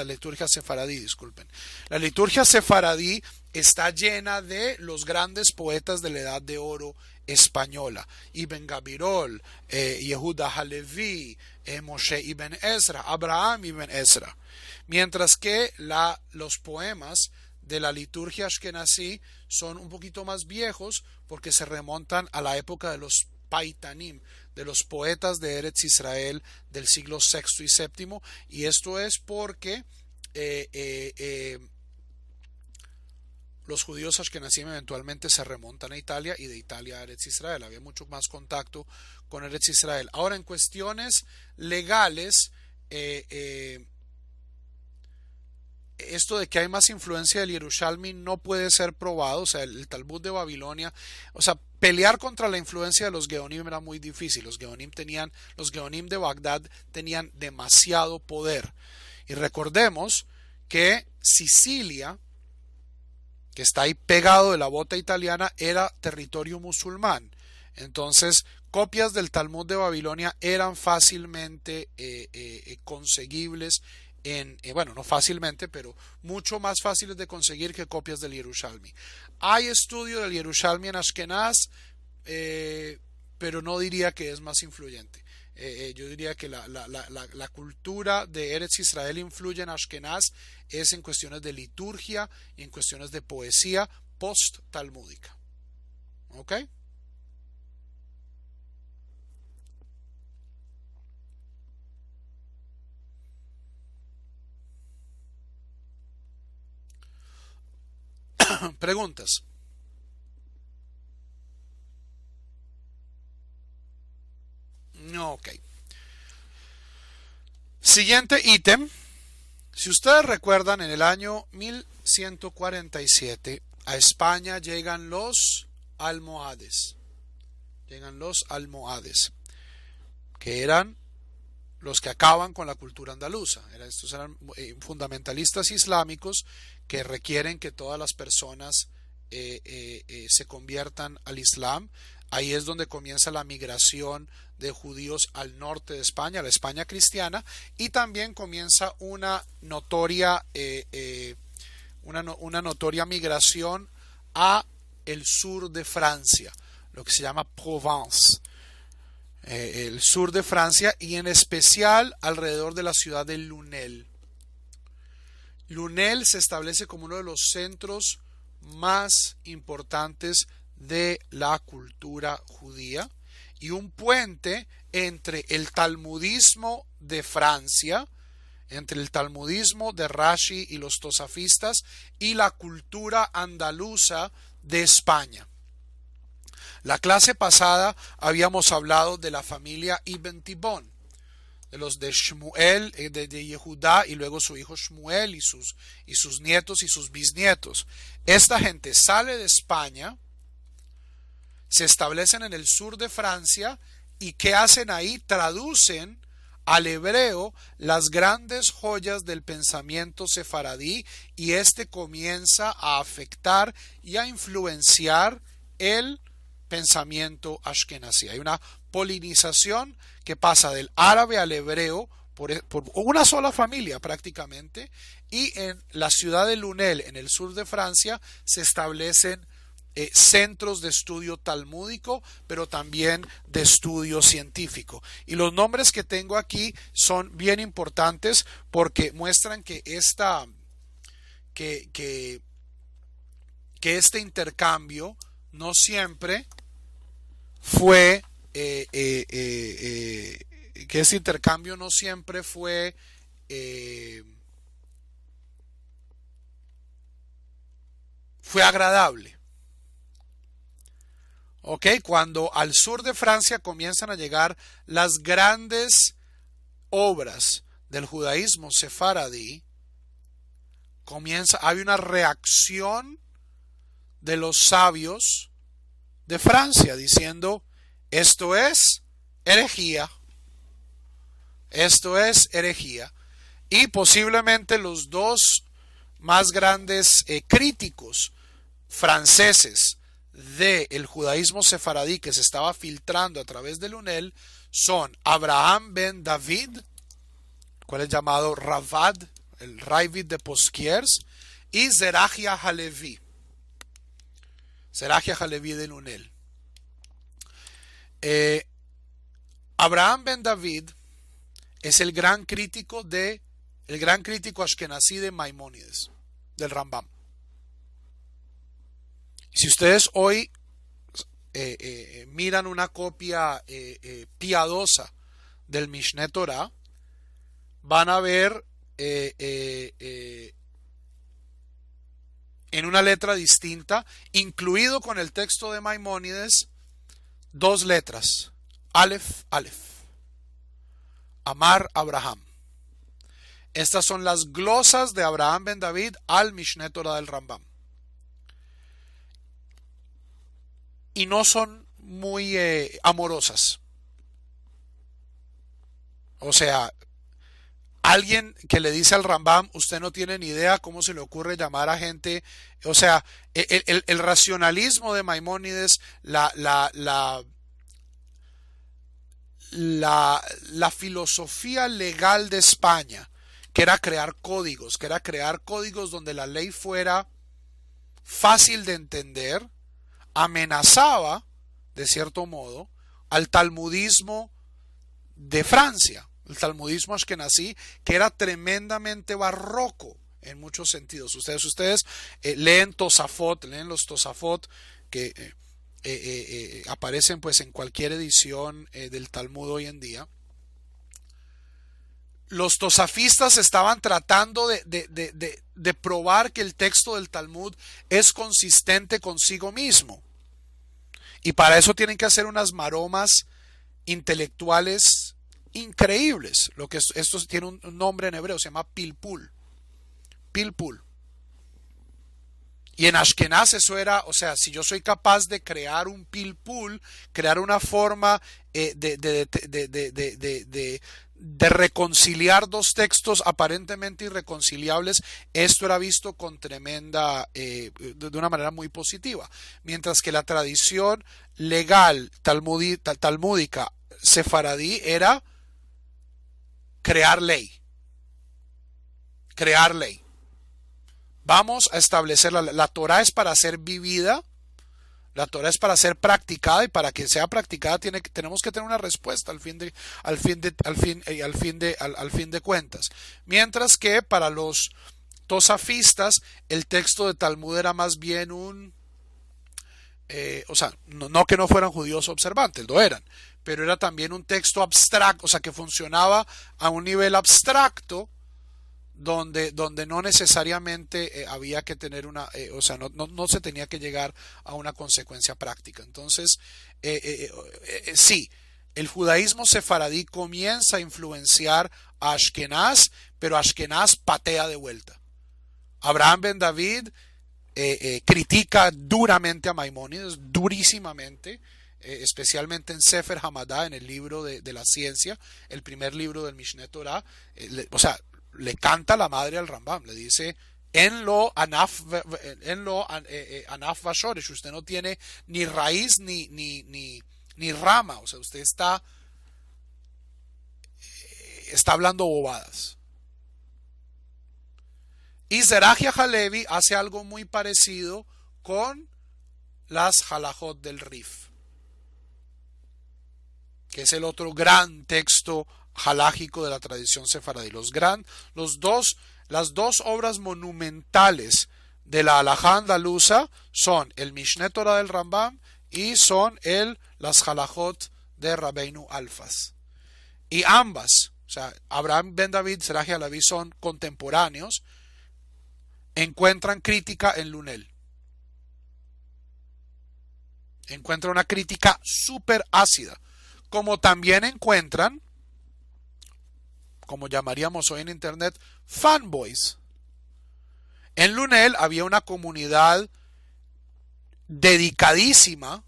Speaker 1: liturgia sefaradí, disculpen. La liturgia sefaradí está llena de los grandes poetas de la Edad de Oro española, Ibn Gabirol, Yehuda Halevi, Moshe Ibn Ezra, Abraham Ibn Ezra, mientras que los poemas de la liturgia ashkenazí son un poquito más viejos porque se remontan a la época de los Paitanim, de los poetas de Eretz Israel del siglo VI y VII, y esto es porque los judíos ashkenazim eventualmente se remontan a Italia y de Italia a Eretz Israel. Había mucho más contacto con Eretz Israel. Ahora, en cuestiones legales, esto de que hay más influencia del Yerushalmi no puede ser probado. O sea, el Talmud de Babilonia, o sea, pelear contra la influencia de los Geonim era muy difícil. Los Geonim de Bagdad tenían demasiado poder. Y recordemos que Sicilia, que está ahí pegado de la bota italiana, era territorio musulmán. Entonces, copias del Talmud de Babilonia eran fácilmente conseguibles bueno, no fácilmente, pero mucho más fáciles de conseguir que copias del Yerushalmi. Hay estudio del Yerushalmi en Ashkenaz, pero no diría que es más influyente. Yo diría que la cultura de Eretz Israel influye en Ashkenaz es en cuestiones de liturgia y en cuestiones de poesía post-talmúdica. ¿Ok? Preguntas. Ok. Siguiente ítem. Si ustedes recuerdan, en el año 1147 a España llegan los almohades. Que eran los que acaban con la cultura andaluza. Estos eran fundamentalistas islámicos que requieren que todas las personas se conviertan al Islam. Ahí es donde comienza la migración de judíos al norte de España, la España cristiana, y también comienza una notoria migración a el sur de Francia, lo que se llama Provence, el sur de Francia, y en especial alrededor de la ciudad de Lunel. Lunel se establece como uno de los centros más importantes de la cultura judía y un puente entre el talmudismo de Francia, entre el talmudismo de Rashi y los tosafistas, y la cultura andaluza de España. La clase pasada habíamos hablado de la familia Ibn Tibón, de los de Shmuel, de Yehudá, y luego su hijo Shmuel y sus nietos y sus bisnietos. Esta gente sale de España, se establecen en el sur de Francia, y ¿qué hacen ahí? Traducen al hebreo las grandes joyas del pensamiento sefaradí, y este comienza a afectar y a influenciar el pensamiento ashkenazí. Hay una polinización que pasa del árabe al hebreo por una sola familia prácticamente, y en la ciudad de Lunel, en el sur de Francia, se establecen centros de estudio talmúdico, pero también de estudio científico. Y los nombres que tengo aquí son bien importantes porque muestran que este intercambio no siempre fue fue agradable. Cuando al sur de Francia comienzan a llegar las grandes obras del judaísmo sefaradí, hay una reacción de los sabios de Francia diciendo: esto es herejía, y posiblemente los dos más grandes críticos franceses del judaísmo sefaradí que se estaba filtrando a través de Lunel son Abraham ben David, cual es llamado Ravad, el Ravid de Posquiers, y Zerachia Halevi de Lunel. Abraham ben David es el gran crítico ashkenazí de Maimónides, del Rambam. Si ustedes hoy miran una copia piadosa del Mishneh Torah, van a ver en una letra distinta, incluido con el texto de Maimónides, dos letras: Aleph, Aleph, Amar Abraham. Estas son las glosas de Abraham ben David al Mishneh Torah del Rambam. Y no son muy amorosas. O sea, alguien que le dice al Rambam: usted no tiene ni idea cómo se le ocurre llamar a gente. O sea, el racionalismo de Maimónides, la filosofía legal de España, que era crear códigos donde la ley fuera fácil de entender, amenazaba, de cierto modo, al talmudismo de Francia, el talmudismo ashkenazí, que era tremendamente barroco en muchos sentidos. Ustedes leen Tosafot, leen los Tosafot que aparecen pues en cualquier edición del Talmud hoy en día. Los tosafistas estaban tratando de probar que el texto del Talmud es consistente consigo mismo. Y para eso tienen que hacer unas maromas intelectuales increíbles. Esto tiene un nombre en hebreo, se llama pilpul. Pilpul. Y en Ashkenaz eso era, o sea, si yo soy capaz de crear un pilpul, crear una forma de reconciliar dos textos aparentemente irreconciliables, esto era visto con tremenda, de una manera muy positiva. Mientras que la tradición legal talmúdica sefaradí era crear ley, crear ley. Vamos a establecer la Torah es para ser vivida, la Torah es para ser practicada y para que sea practicada tenemos que tener una respuesta al fin de cuentas. Mientras que para los tosafistas el texto de Talmud era más bien o sea, no que no fueran judíos observantes, lo eran, pero era también un texto abstracto, o sea, que funcionaba a un nivel abstracto donde no necesariamente había que tener o sea, no se tenía que llegar a una consecuencia práctica. Entonces, sí, el judaísmo sefaradí comienza a influenciar a Ashkenaz, pero Ashkenaz patea de vuelta. Abraham Ben David critica duramente a Maimónides, durísimamente, especialmente en Sefer Hamadá, en el libro de la ciencia, el primer libro del Mishneh Torah, o sea, le canta la madre al Rambam, le dice anaf vashoresh, usted no tiene ni raíz ni rama, o sea, usted está hablando bobadas. Y Zerahia Halevi hace algo muy parecido con las halajot del Rif, que es el otro gran texto halágico de la tradición sefaradí. Las dos obras monumentales de la halajá andaluza son el Mishneh Torah del Rambam y son las halajot de Rabbeinu Alfaz. Y ambas, o sea, Abraham Ben David, Zerahia Halevi son contemporáneos, encuentran crítica en Lunel. Encuentran una crítica súper ácida, como también encuentran, como llamaríamos hoy en internet, fanboys. En Lunel había una comunidad dedicadísima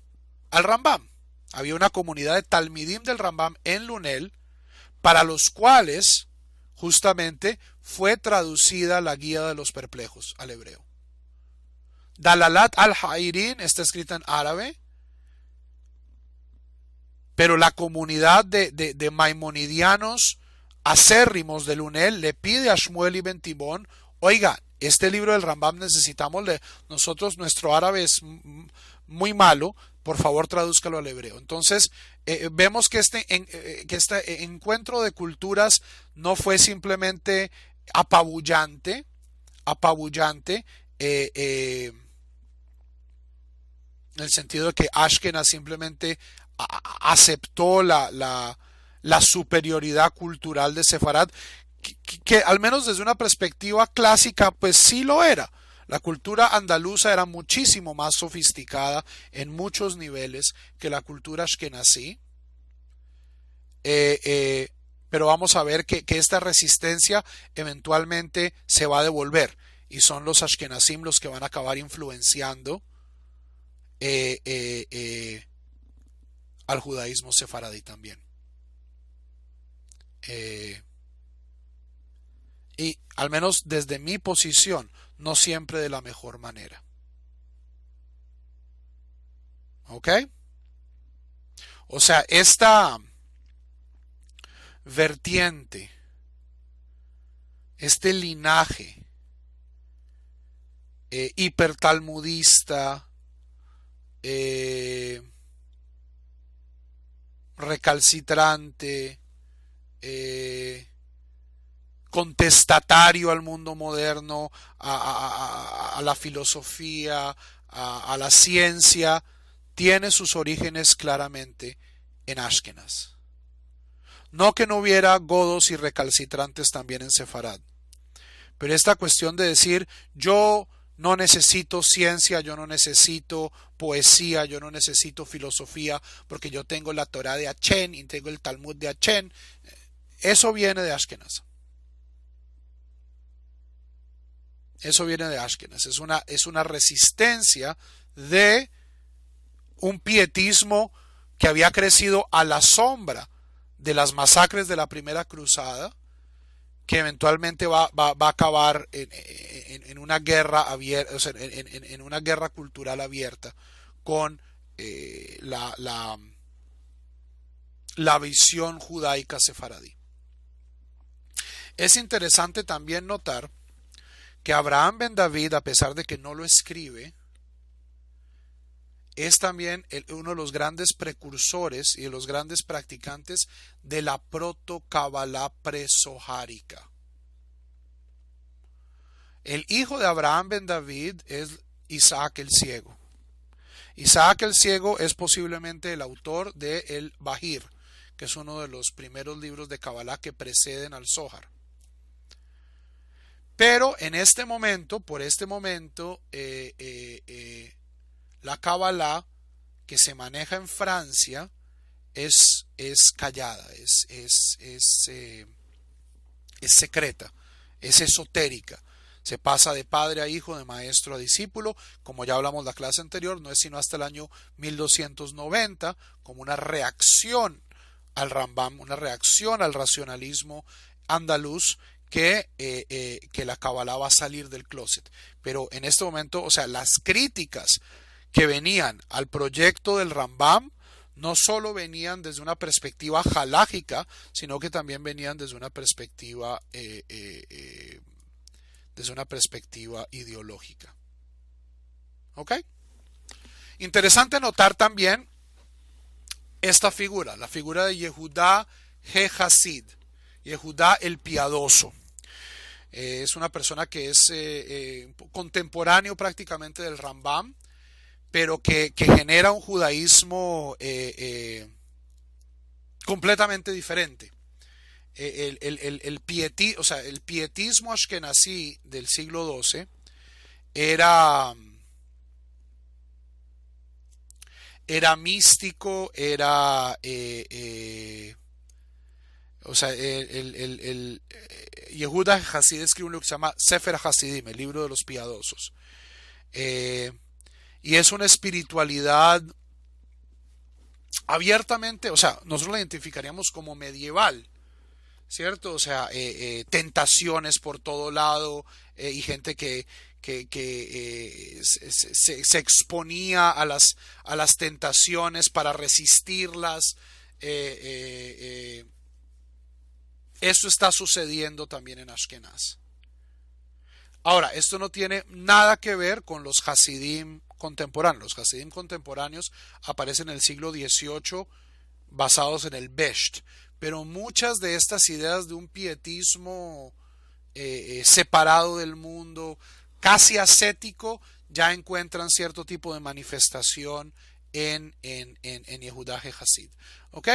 Speaker 1: al Rambam. Había una comunidad de Talmidim del Rambam en Lunel, para los cuales justamente fue traducida la Guía de los Perplejos al hebreo. Dalalat al-Hairin está escrita en árabe, pero la comunidad de maimonidianos acérrimos de Lunel le pide a Shmuel Ibn Tibón, oiga, este libro del Rambam necesitamos nosotros, nuestro árabe es muy malo, por favor tradúzcalo al hebreo. Entonces vemos que este encuentro de culturas no fue simplemente apabullante, en el sentido de que Ashkenaz simplemente aceptó la superioridad cultural de Sefarad, que al menos desde una perspectiva clásica, pues sí lo era. La cultura andaluza era muchísimo más sofisticada en muchos niveles que la cultura ashkenazí. Pero vamos a ver que esta resistencia eventualmente se va a devolver y son los ashkenazim los que van a acabar influenciando al judaísmo sefaradí también. Y al menos desde mi posición, no siempre de la mejor manera. ¿Ok? O sea, esta vertiente, este linaje hipertalmudista, recalcitrante, contestatario al mundo moderno, a la filosofía, a la ciencia, tiene sus orígenes claramente en Ashkenaz. No que no hubiera godos y recalcitrantes también en Sefarad, pero esta cuestión de decir yo no necesito ciencia, yo no necesito poesía, yo no necesito filosofía, porque yo tengo la Torah de Achen y tengo el Talmud de Achen, eso viene de Ashkenaz. Eso viene de Ashkenaz. Es una resistencia de un pietismo que había crecido a la sombra de las masacres de la primera cruzada, que eventualmente va a acabar en una guerra abierta, o sea, en una guerra cultural abierta con la visión judaica sefaradí. Es interesante también notar que Abraham ben David, a pesar de que no lo escribe, es también uno de los grandes precursores y de los grandes practicantes de la proto-cabalá presohárica. El hijo de Abraham ben David es Isaac el Ciego. Isaac el Ciego es posiblemente el autor de el Bahir, que es uno de los primeros libros de Cabalá que preceden al Zohar. Pero en este momento, por este momento, la Cabalá que se maneja en Francia es callada, es secreta, es esotérica. Se pasa de padre a hijo, de maestro a discípulo, como ya hablamos la clase anterior, no es sino hasta el año 1290, como una reacción al Rambam, una reacción al racionalismo andaluz, que la Cabalá va a salir del closet. Pero en este momento, o sea, las críticas que venían al proyecto del Rambam no solo venían desde una perspectiva halágica, sino que también venían desde una perspectiva ideológica. ¿Ok? Interesante notar también esta figura, la figura de Yehudá Hasid, Yehudá el piadoso. Es una persona que es contemporáneo prácticamente del Rambam, pero que genera un judaísmo completamente diferente. El pietismo ashkenazí del siglo XII era místico, era Yehuda Hasid escribe un libro que se llama Sefer Hasidim, el libro de los piadosos, y es una espiritualidad abiertamente, o sea, nosotros la identificaríamos como medieval, ¿cierto? O sea, tentaciones por todo lado, y gente que se exponía a las tentaciones para resistirlas. Esto está sucediendo también en Ashkenaz. Ahora, esto no tiene nada que ver con los Hasidim contemporáneos. Los Hasidim contemporáneos aparecen en el siglo XVIII basados en el Besht, pero muchas de estas ideas de un pietismo separado del mundo, casi ascético, ya encuentran cierto tipo de manifestación en Yehudá Hasid. ¿Ok?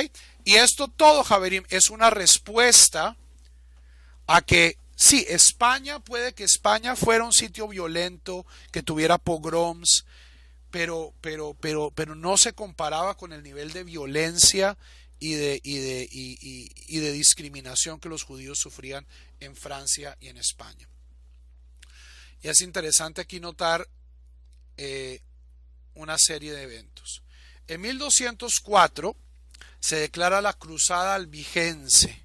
Speaker 1: Y esto todo, Javerim, es una respuesta a que sí, España, puede que España fuera un sitio violento, que tuviera pogroms, pero no se comparaba con el nivel de violencia y de discriminación que los judíos sufrían en Francia y en España. Y es interesante aquí notar una serie de eventos. En 1204 se declara la Cruzada Albigense.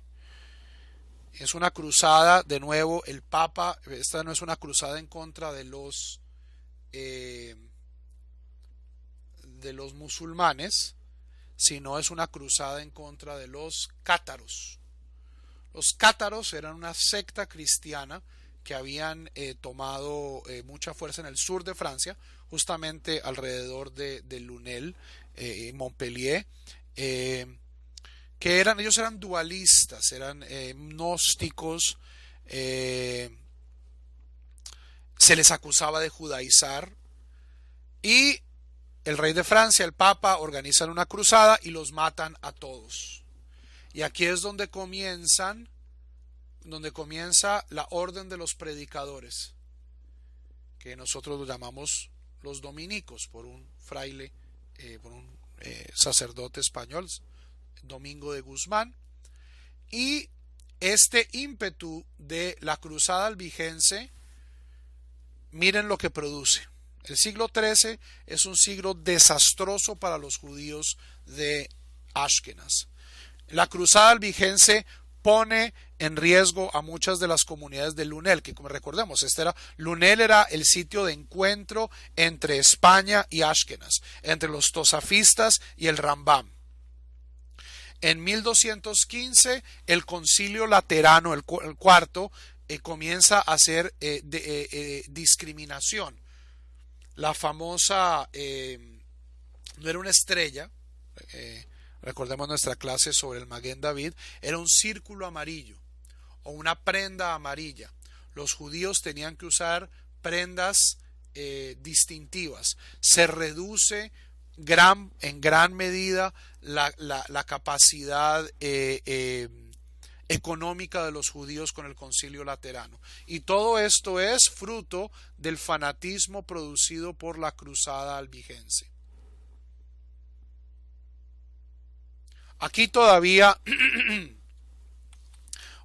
Speaker 1: Es una cruzada, de nuevo, el Papa, esta no es una cruzada en contra de los musulmanes, sino es una cruzada en contra de los cátaros. Los cátaros eran una secta cristiana que habían tomado mucha fuerza en el sur de Francia, justamente alrededor de Lunel, Montpellier, que ellos eran dualistas, eran gnósticos, se les acusaba de judaizar, y el rey de Francia, el Papa, organizan una cruzada y los matan a todos. Y aquí es donde comienza la orden de los predicadores, que nosotros lo llamamos los dominicos, por un fraile, por un sacerdote español, Domingo de Guzmán. Y este ímpetu de la cruzada albigense miren lo que produce. El siglo XIII es un siglo desastroso para los judíos de Ashkenaz. La cruzada albigense pone en riesgo a muchas de las comunidades de Lunel, que como recordemos, Lunel era el sitio de encuentro entre España y Ashkenaz, entre los tosafistas y el Rambam. En 1215 el Concilio Laterano, el cuarto, comienza a hacer discriminación. La famosa, no era una estrella, recordemos nuestra clase sobre el Maguen David, era un círculo amarillo o una prenda amarilla. Los judíos tenían que usar prendas distintivas. Se reduce en gran medida la capacidad económica de los judíos con el Concilio Laterano. Y todo esto es fruto del fanatismo producido por la cruzada albigense. Aquí todavía,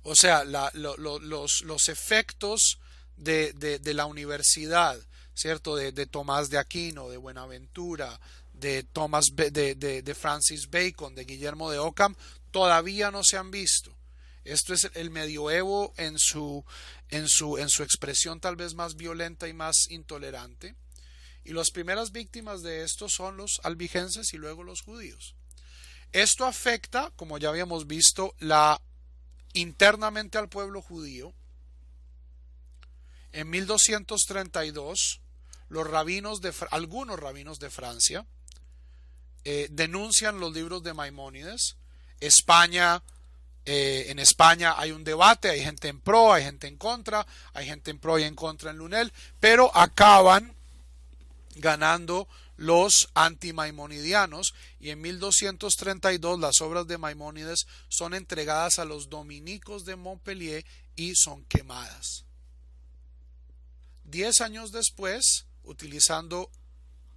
Speaker 1: o sea, los efectos de la universidad, ¿cierto? De Tomás de Aquino, de Buenaventura, de Francis Bacon, de Guillermo de Ockham, todavía no se han visto. Esto es el medioevo en su expresión tal vez más violenta y más intolerante. Y las primeras víctimas de esto son los albigenses y luego los judíos. Esto afecta, como ya habíamos visto, internamente al pueblo judío. En 1232, algunos rabinos de Francia denuncian los libros de Maimónides. En España hay un debate, hay gente en pro, hay gente en contra, hay gente en pro y en contra en Lunel, pero acaban ganando los antimaimonidianos y en 1232 las obras de Maimónides son entregadas a los dominicos de Montpellier y son quemadas. 10 años después, utilizando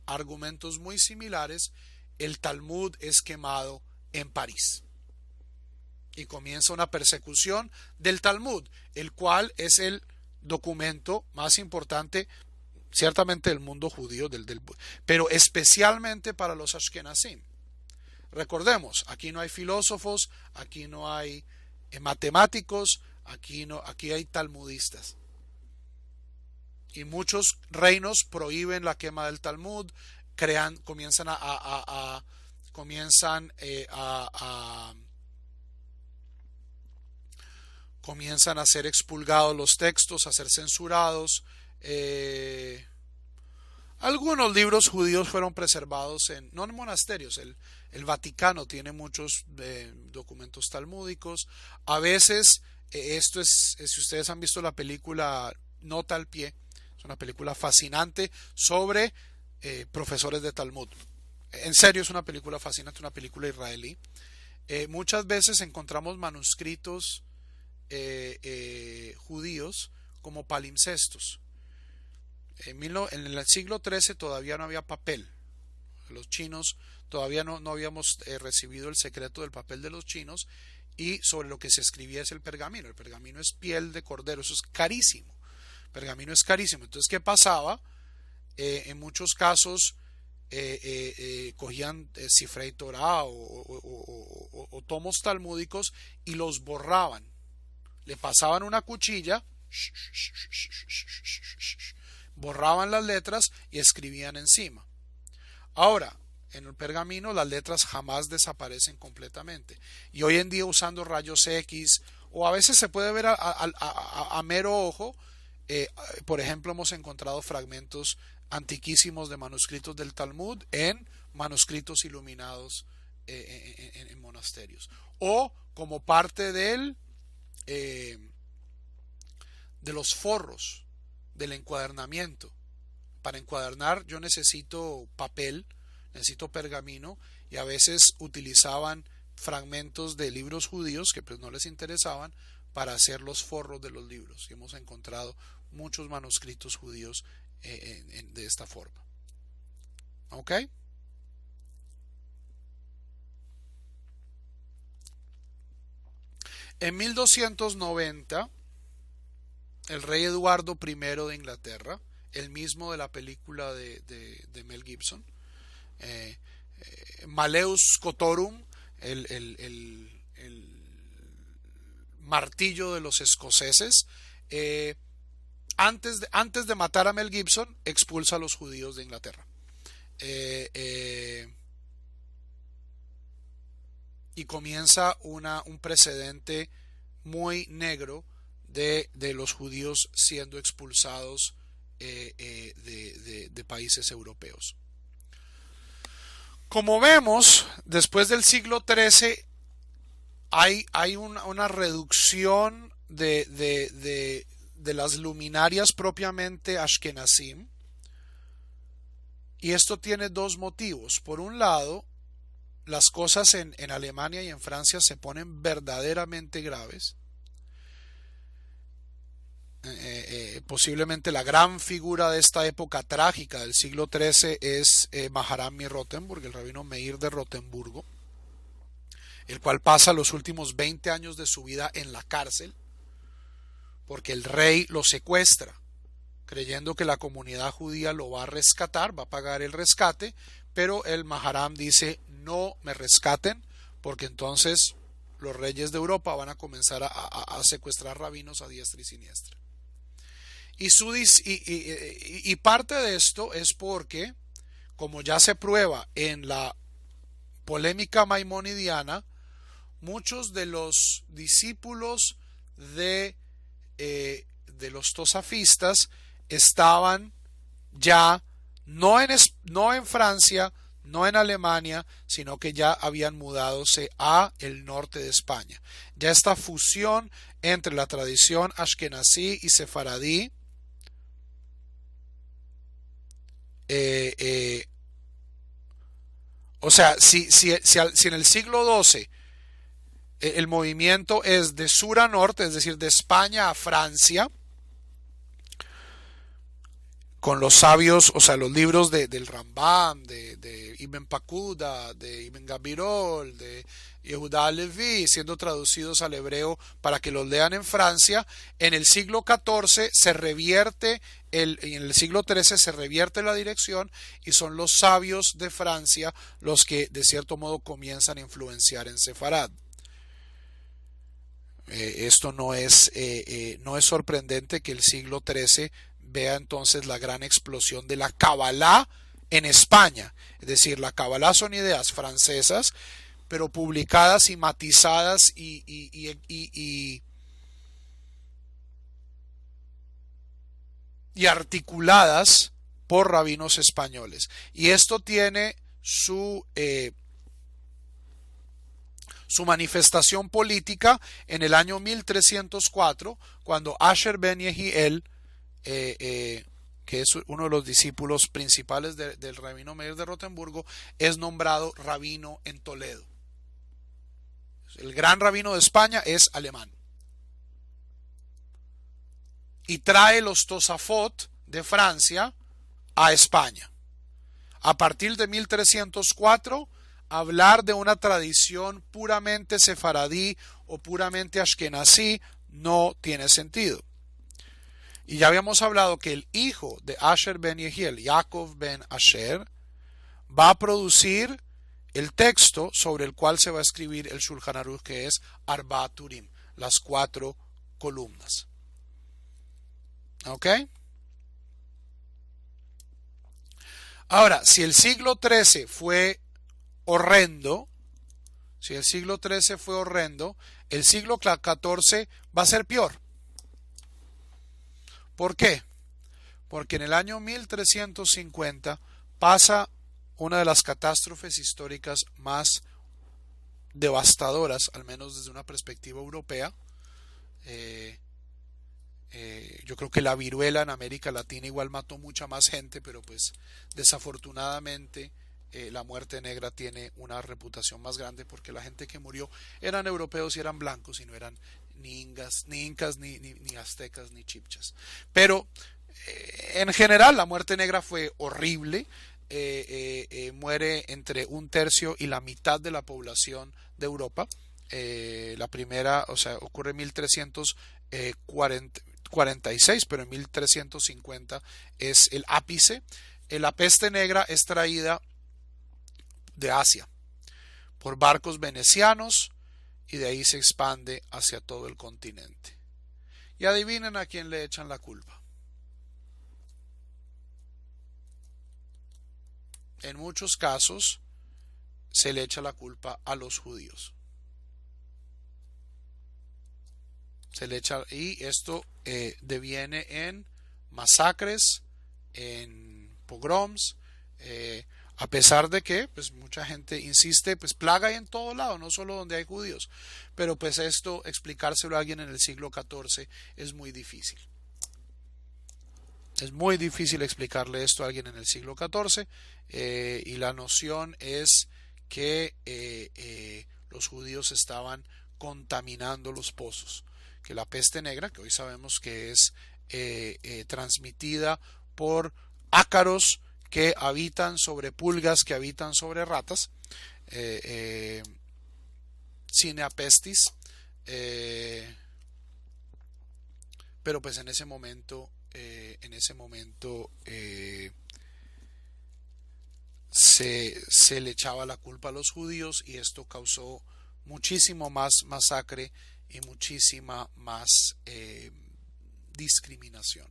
Speaker 1: argumentos muy similares, el Talmud es quemado en París. Y comienza una persecución del Talmud, el cual es el documento más importante, ciertamente del mundo judío, pero especialmente para los Ashkenazim. Recordemos, aquí no hay filósofos, aquí no hay matemáticos, aquí hay talmudistas. Y muchos reinos prohíben la quema del Talmud, comienzan a ser expulgados los textos, a ser censurados. Algunos libros judíos fueron preservados no en monasterios. El Vaticano tiene muchos documentos talmúdicos. A veces, si ustedes han visto la película Nota al pie, es una película fascinante sobre profesores de Talmud. En serio, es una película fascinante, una película israelí. Muchas veces encontramos manuscritos judíos como palimpsestos. En el siglo XIII todavía no había papel. Los chinos todavía no habíamos recibido el secreto del papel de los chinos, y sobre lo que se escribía es el pergamino. El pergamino es piel de cordero, eso es carísimo. El pergamino es carísimo. Entonces, ¿qué pasaba? En muchos casos cogían Sifrei Torah o tomos talmúdicos y los borraban. Le pasaban una cuchilla, borraban las letras y escribían encima. Ahora, en el pergamino las letras jamás desaparecen completamente. Y hoy en día, usando rayos X, o a veces se puede ver a mero ojo, por ejemplo, hemos encontrado fragmentos antiquísimos de manuscritos del Talmud en manuscritos iluminados en monasterios. O como parte de los forros del encuadernamiento. Para encuadernar yo necesito papel, necesito pergamino, y a veces utilizaban fragmentos de libros judíos que pues no les interesaban para hacer los forros de los libros, y hemos encontrado muchos manuscritos judíos de esta forma. ¿Ok? En 1290 el rey Eduardo I de Inglaterra el mismo de la película de Mel Gibson. Maleus Scotorum, el martillo de los escoceses. Antes de matar a Mel Gibson, expulsa a los judíos de Inglaterra. Y comienza un precedente muy negro de los judíos siendo expulsados de países europeos. Como vemos, después del siglo XIII hay una reducción de las luminarias propiamente ashkenazim, y esto tiene dos motivos. Por un lado, las cosas en Alemania y en Francia se ponen verdaderamente graves. Posiblemente la gran figura de esta época trágica del siglo XIII es Maharam mi Rothenburg, el rabino Meir de Rotemburgo, el cual pasa los últimos 20 años de su vida en la cárcel porque el rey lo secuestra, creyendo que la comunidad judía lo va a rescatar, va a pagar el rescate, pero el Maharam dice: no me rescaten, porque entonces los reyes de Europa van a comenzar a secuestrar rabinos a diestra y siniestra. Y parte de esto es porque, como ya se prueba en la polémica maimonidiana, muchos de los discípulos de los tosafistas estaban ya no en Francia, no en Alemania, sino que ya habían mudadose a el norte de España. Ya esta fusión entre la tradición ashkenazí y sefaradí o sea, si en el siglo XII el movimiento es de sur a norte, es decir, de España a Francia, con los sabios, o sea, los libros del Rambam, de Ibn Pacuda, de Ibn Gabirol, de Yehuda Levi, siendo traducidos al hebreo para que los lean en Francia. En el siglo XIV se revierte, en el siglo XIII se revierte la dirección, y son los sabios de Francia los que de cierto modo comienzan a influenciar en Sefarad. Esto no es sorprendente que el siglo XIII vea entonces la gran explosión de la Kabbalah en España. Es decir, la Kabbalah son ideas francesas, pero publicadas y matizadas y articuladas por rabinos españoles. Y esto tiene su manifestación política en el año 1304, cuando Asher ben Yehiel, que es uno de los discípulos principales del rabino Meir de Rotemburgo, es nombrado rabino en Toledo. El gran rabino de España es alemán. Y trae los Tosafot de Francia a España. A partir de 1304, hablar de una tradición puramente sefaradí o puramente ashkenazí no tiene sentido. Y ya habíamos hablado que el hijo de Asher ben Yehiel, Yaakov ben Asher, va a producir el texto sobre el cual se va a escribir el Shulchan Aruch, que es Arba Turim, las 4 columnas. ¿Ok? Ahora, si el siglo XIII fue horrendo, el siglo XIV va a ser peor. ¿Por qué? Porque en el año 1350 pasa una de las catástrofes históricas más devastadoras, al menos desde una perspectiva europea. Yo creo que la viruela en América Latina igual mató mucha más gente, pero pues desafortunadamente la muerte negra tiene una reputación más grande, porque la gente que murió eran europeos y eran blancos, y no eran ni incas, ni aztecas, ni chipchas. Pero en general la muerte negra fue horrible. Muere entre 1/3 y la mitad de la población de Europa. La primera, o sea, ocurre en 1340, 1046, pero en 1350 es el ápice. La peste negra es traída de Asia por barcos venecianos y de ahí se expande hacia todo el continente. Y adivinen a quién le echan la culpa. En muchos casos se le echa la culpa a los judíos. Se le echa, y esto deviene en masacres, en pogroms, a pesar de que pues mucha gente insiste, pues plaga hay en todo lado, no solo donde hay judíos, pero pues esto explicárselo a alguien en el siglo XIV es muy difícil. Es muy difícil explicarle esto a alguien en el siglo XIV, y la noción es que los judíos estaban contaminando los pozos, que la peste negra, que hoy sabemos que es transmitida por ácaros que habitan sobre pulgas, que habitan sobre ratas, Cinea pestis, pero pues en ese momento se le echaba la culpa a los judíos y esto causó muchísimo más masacre y muchísima más discriminación.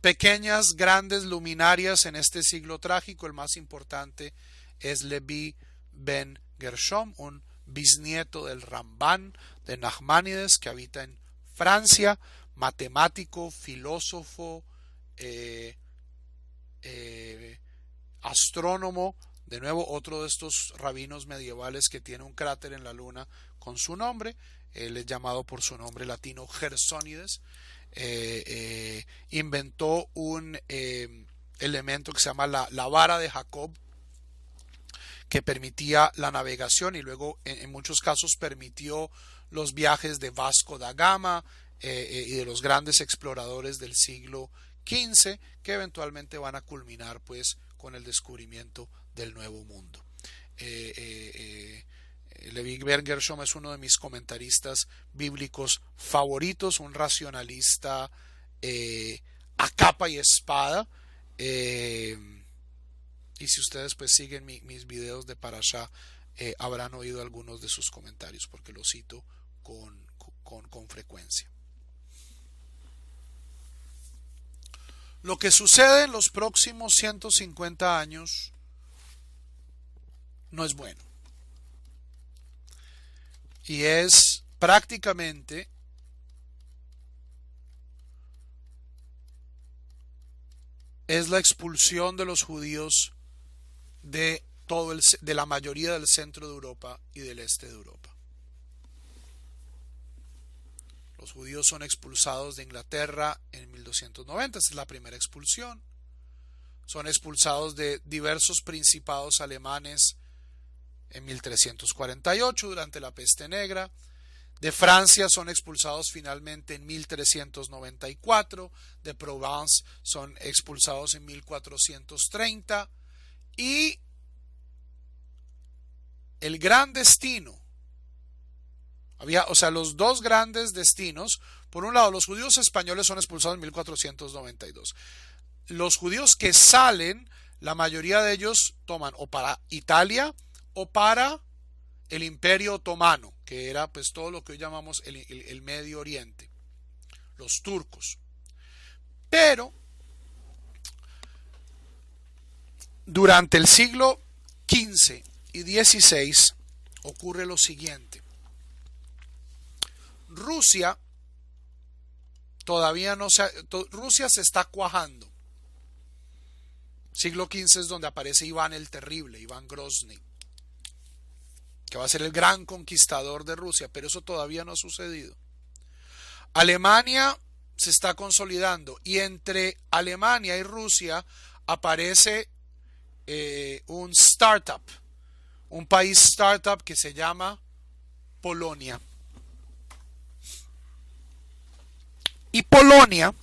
Speaker 1: Pequeñas, grandes luminarias en este siglo trágico. El más importante es Levi ben Gershom, un bisnieto del Ramban de Nachmanides, que habita en Francia, matemático, filósofo, astrónomo. De nuevo, otro de estos rabinos medievales que tiene un cráter en la luna con su nombre. Él es llamado por su nombre latino Gersónides. Inventó un elemento que se llama la vara de Jacob, que permitía la navegación y luego en muchos casos permitió los viajes de Vasco da Gama y de los grandes exploradores del siglo XV, que eventualmente van a culminar pues con el descubrimiento del Nuevo Mundo. Levi ben Gershom es uno de mis comentaristas bíblicos favoritos, un racionalista a capa y espada, y si ustedes pues siguen mis videos de Parashá, habrán oído algunos de sus comentarios porque lo cito con frecuencia. Lo que sucede en los próximos 150 años no es bueno. Y es prácticamente la expulsión de los judíos de la mayoría del centro de Europa y del este de Europa. Los judíos son expulsados de Inglaterra en 1290, esta es la primera expulsión. Son expulsados de diversos principados alemanes en 1348 durante la peste negra. De Francia son expulsados finalmente en 1394. De Provence son expulsados en 1430. Y el gran destino, los dos grandes destinos. Por un lado, los judíos españoles son expulsados en 1492. Los judíos que salen, la mayoría de ellos toman o para Italia o para el Imperio Otomano, que era pues todo lo que hoy llamamos el Medio Oriente, los turcos. Pero durante el siglo XV y XVI ocurre lo siguiente. Rusia Rusia se está cuajando. Siglo XV es donde aparece Iván el Terrible, Iván Grozny, que va a ser el gran conquistador de Rusia, pero eso todavía no ha sucedido. Alemania se está consolidando y entre Alemania y Rusia aparece un startup, un país startup que se llama Polonia. Y Polonia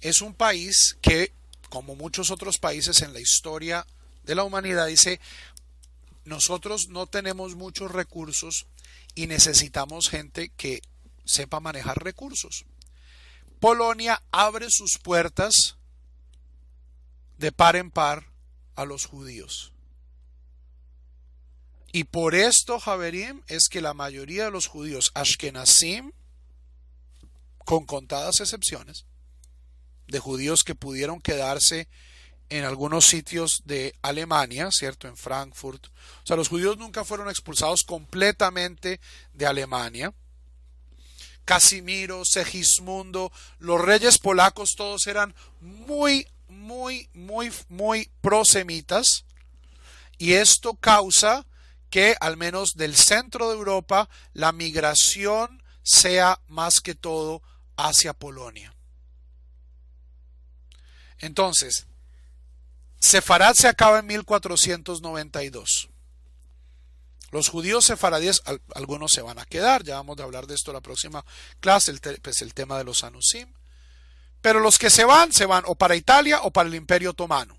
Speaker 1: es un país que, como muchos otros países en la historia de la humanidad, dice: nosotros no tenemos muchos recursos y necesitamos gente que sepa manejar recursos. Polonia abre sus puertas de par en par a los judíos. Y por esto, Javerim, es que la mayoría de los judíos ashkenazim, con contadas excepciones, de judíos que pudieron quedarse en algunos sitios de Alemania, ¿cierto? En Frankfurt. O sea, los judíos nunca fueron expulsados completamente de Alemania. Casimiro, Segismundo, los reyes polacos, todos eran muy prosemitas. Y esto causa que al menos del centro de Europa la migración sea más que todo hacia Polonia. Entonces, Sefarad se acaba en 1492. Los judíos sefaradíes, algunos se van a quedar, ya vamos a hablar de esto en la próxima clase, el tema de los Anusim. Pero los que se van o para Italia o para el Imperio Otomano,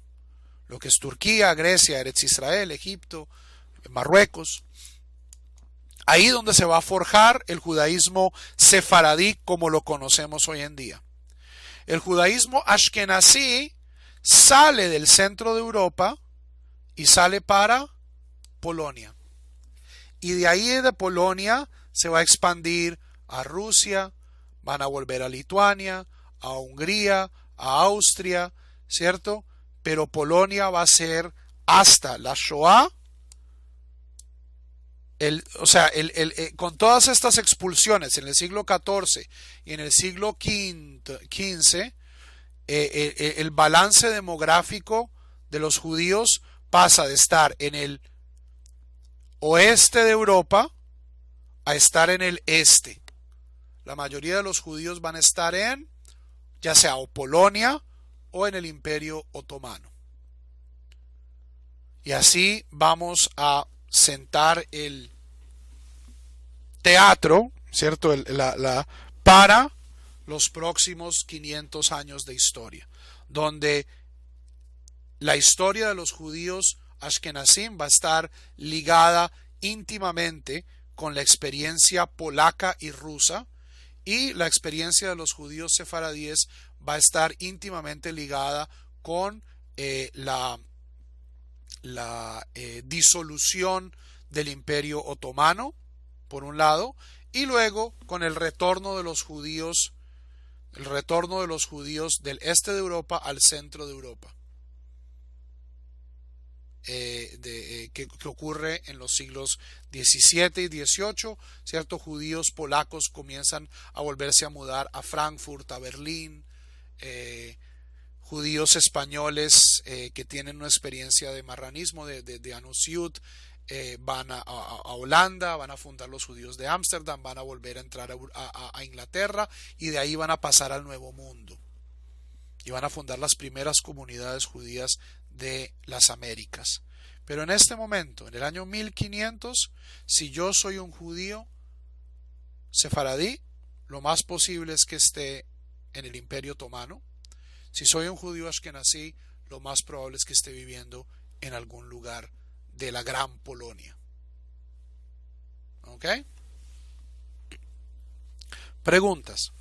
Speaker 1: lo que es Turquía, Grecia, Eretz Israel, Egipto, Marruecos. Ahí donde se va a forjar el judaísmo sefaradí como lo conocemos hoy en día. El judaísmo ashkenazí sale del centro de Europa y sale para Polonia. Y de ahí de Polonia se va a expandir a Rusia, van a volver a Lituania, a Hungría, a Austria, ¿cierto? Pero Polonia va a ser hasta la Shoah. Con todas estas expulsiones en el siglo XIV y en el siglo XV, el balance demográfico de los judíos pasa de estar en el oeste de Europa a estar en el este. La mayoría de los judíos van a estar en, ya sea o Polonia o en el Imperio Otomano. Y así vamos a sentar el teatro, ¿cierto? Para los próximos 500 años de historia, donde la historia de los judíos ashkenazim va a estar ligada íntimamente con la experiencia polaca y rusa, y la experiencia de los judíos sefaradíes va a estar íntimamente ligada con la disolución del Imperio Otomano, por un lado, y luego con el retorno de los judíos del este de Europa al centro de Europa, que ocurre en los siglos XVII y XVIII, ¿cierto? Judíos polacos comienzan a volverse a mudar a Frankfurt, a Berlín, judíos españoles que tienen una experiencia de marranismo, de Anusiut, van a Holanda, van a fundar los judíos de Ámsterdam, van a volver a entrar a Inglaterra, y de ahí van a pasar al Nuevo Mundo y van a fundar las primeras comunidades judías de las Américas. Pero en este momento, en el año 1500, si yo soy un judío sefaradí, lo más posible es que esté en el Imperio Otomano. Si soy un judío ashkenazí, lo más probable es que esté viviendo en algún lugar de la Gran Polonia. ¿Ok? Preguntas.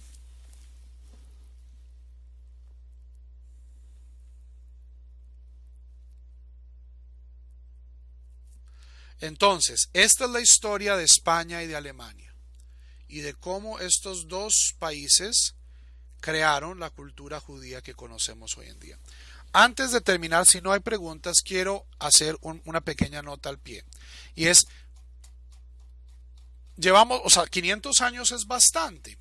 Speaker 1: Entonces, esta es la historia de España y de Alemania, y de cómo estos dos países crearon la cultura judía que conocemos hoy en día. Antes de terminar, si no hay preguntas, quiero hacer una pequeña nota al pie. Y es, 500 años es bastante.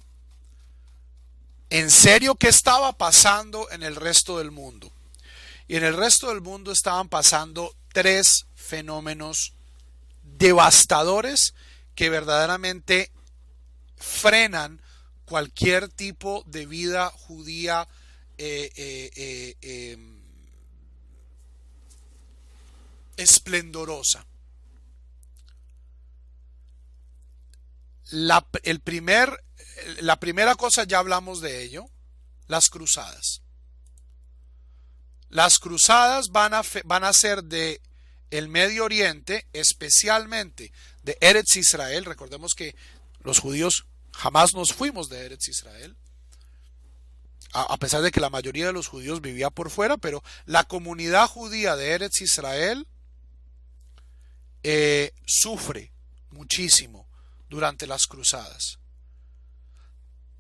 Speaker 1: ¿En serio qué estaba pasando en el resto del mundo? Y en el resto del mundo estaban pasando tres fenómenos devastadores que verdaderamente frenan cualquier tipo de vida judía esplendorosa. La primera cosa, ya hablamos de ello, las cruzadas. Las cruzadas van a ser de el Medio Oriente, especialmente de Eretz Israel. Recordemos que los judíos jamás nos fuimos de Eretz Israel, a pesar de que la mayoría de los judíos vivía por fuera, pero la comunidad judía de Eretz Israel sufre muchísimo durante las cruzadas.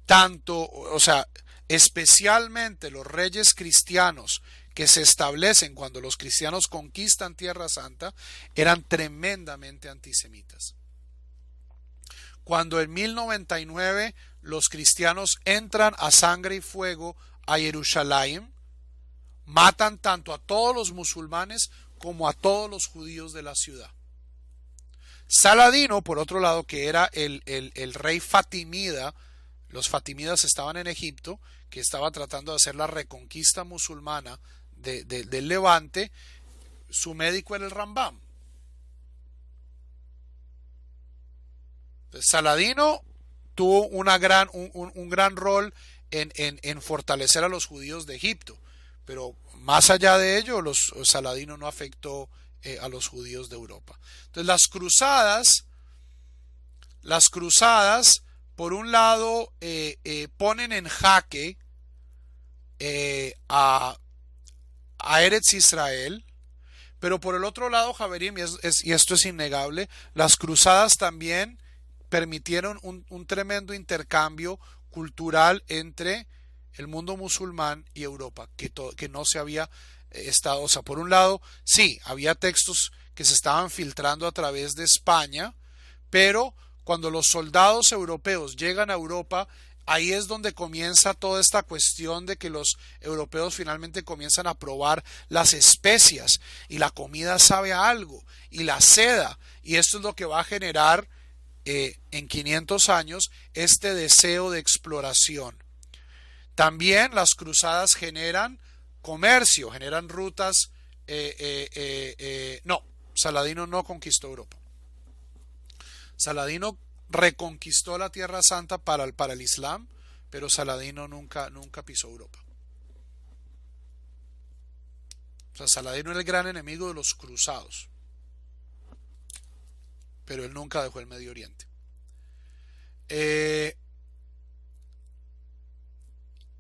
Speaker 1: Tanto, o sea, especialmente los reyes cristianos que se establecen cuando los cristianos conquistan Tierra Santa, eran tremendamente antisemitas. Cuando en 1099 los cristianos entran a sangre y fuego a Jerusalén, matan tanto a todos los musulmanes como a todos los judíos de la ciudad. Saladino, por otro lado, que era el rey fatimida, los fatimidas estaban en Egipto, que estaba tratando de hacer la reconquista musulmana del Levante, su médico era el Rambam. Saladino tuvo un gran rol en fortalecer a los judíos de Egipto, pero más allá de ello, Saladino no afectó a los judíos de Europa. Entonces las cruzadas por un lado ponen en jaque a Eretz Israel, pero por el otro lado, Javerim, y esto es innegable, las cruzadas también permitieron un tremendo intercambio cultural entre el mundo musulmán y Europa, que no se había estado. O sea, por un lado, sí, había textos que se estaban filtrando a través de España, pero cuando los soldados europeos llegan a Europa, ahí es donde comienza toda esta cuestión de que los europeos finalmente comienzan a probar las especias y la comida sabe a algo y la seda, y esto es lo que va a generar en 500 años este deseo de exploración. También las cruzadas generan comercio, generan rutas. No, Saladino no conquistó Europa. Saladino reconquistó la Tierra Santa para el Islam, pero Saladino nunca pisó Europa. O sea, Saladino era el gran enemigo de los cruzados, pero él nunca dejó el Medio Oriente.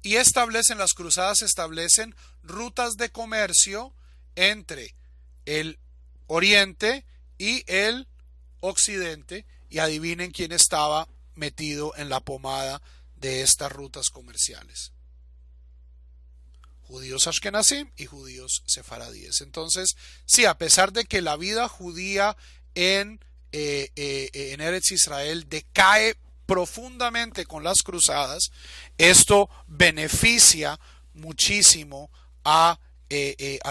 Speaker 1: Y las cruzadas establecen rutas de comercio entre el Oriente y el Occidente, y adivinen quién estaba metido en la pomada de estas rutas comerciales: judíos ashkenazim y judíos sefaradíes. Entonces, sí, a pesar de que la vida judía en Eretz Israel decae profundamente con las cruzadas, esto beneficia muchísimo a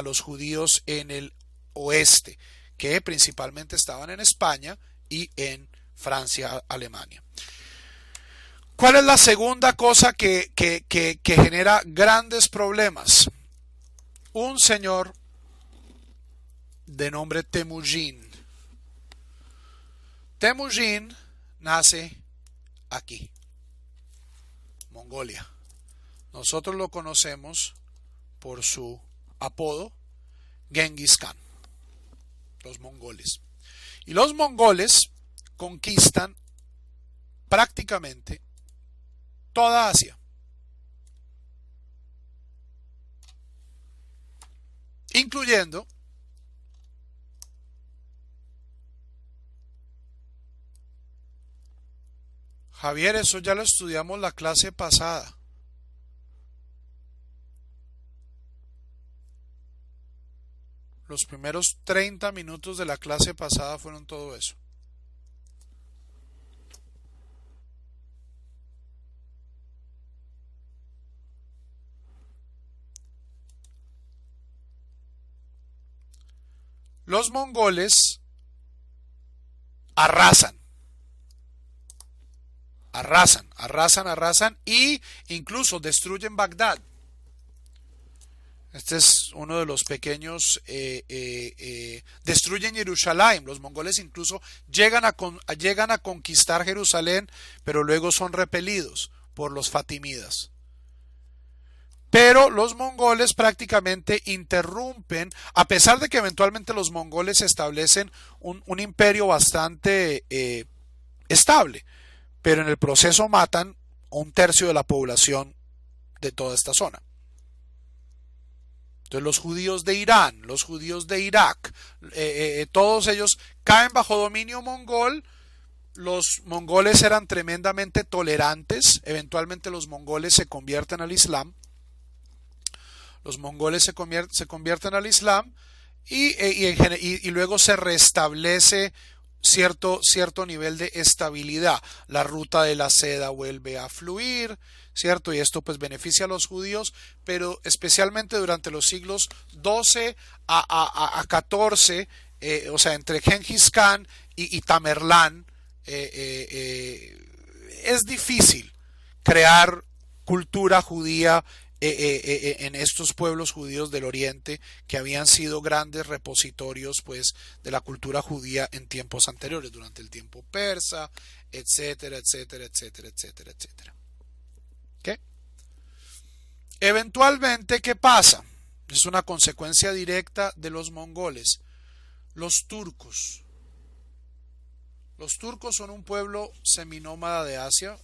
Speaker 1: los judíos en el oeste, que principalmente estaban en España y en Francia, Alemania. ¿Cuál es la segunda cosa que genera grandes problemas? Un señor de nombre Temujin. Temujin nace aquí, Mongolia. Nosotros lo conocemos por su apodo Genghis Khan, los mongoles. Y los mongoles conquistan prácticamente toda Asia, incluyendo Javier, eso ya lo estudiamos la clase pasada. Los primeros 30 minutos de la clase pasada fueron todo eso. Los mongoles arrasan y incluso destruyen Bagdad. Este es uno de los pequeños. Destruyen Jerusalén. Los mongoles incluso llegan a conquistar Jerusalén, pero luego son repelidos por los fatimidas. Pero los mongoles prácticamente interrumpen, a pesar de que eventualmente los mongoles establecen un imperio bastante estable, pero en el proceso matan un tercio de la población de toda esta zona. Entonces los judíos de Irán, los judíos de Irak, todos ellos caen bajo dominio mongol. Los mongoles eran tremendamente tolerantes, eventualmente los mongoles se convierten al Islam, los mongoles se convierten al Islam y luego se restablece cierto nivel de estabilidad. La ruta de la seda vuelve a fluir, ¿cierto? Y esto pues beneficia a los judíos, pero especialmente durante los siglos XII a XIV, o sea, entre Genghis Khan y Tamerlán, es difícil crear cultura judía en estos pueblos judíos del Oriente que habían sido grandes repositorios pues de la cultura judía en tiempos anteriores, durante el tiempo persa, etcétera, etcétera, etcétera, etcétera, etcétera. ¿Okay? Eventualmente, ¿qué pasa? Es una consecuencia directa de los mongoles. Los turcos. Los turcos son un pueblo seminómada de Asia,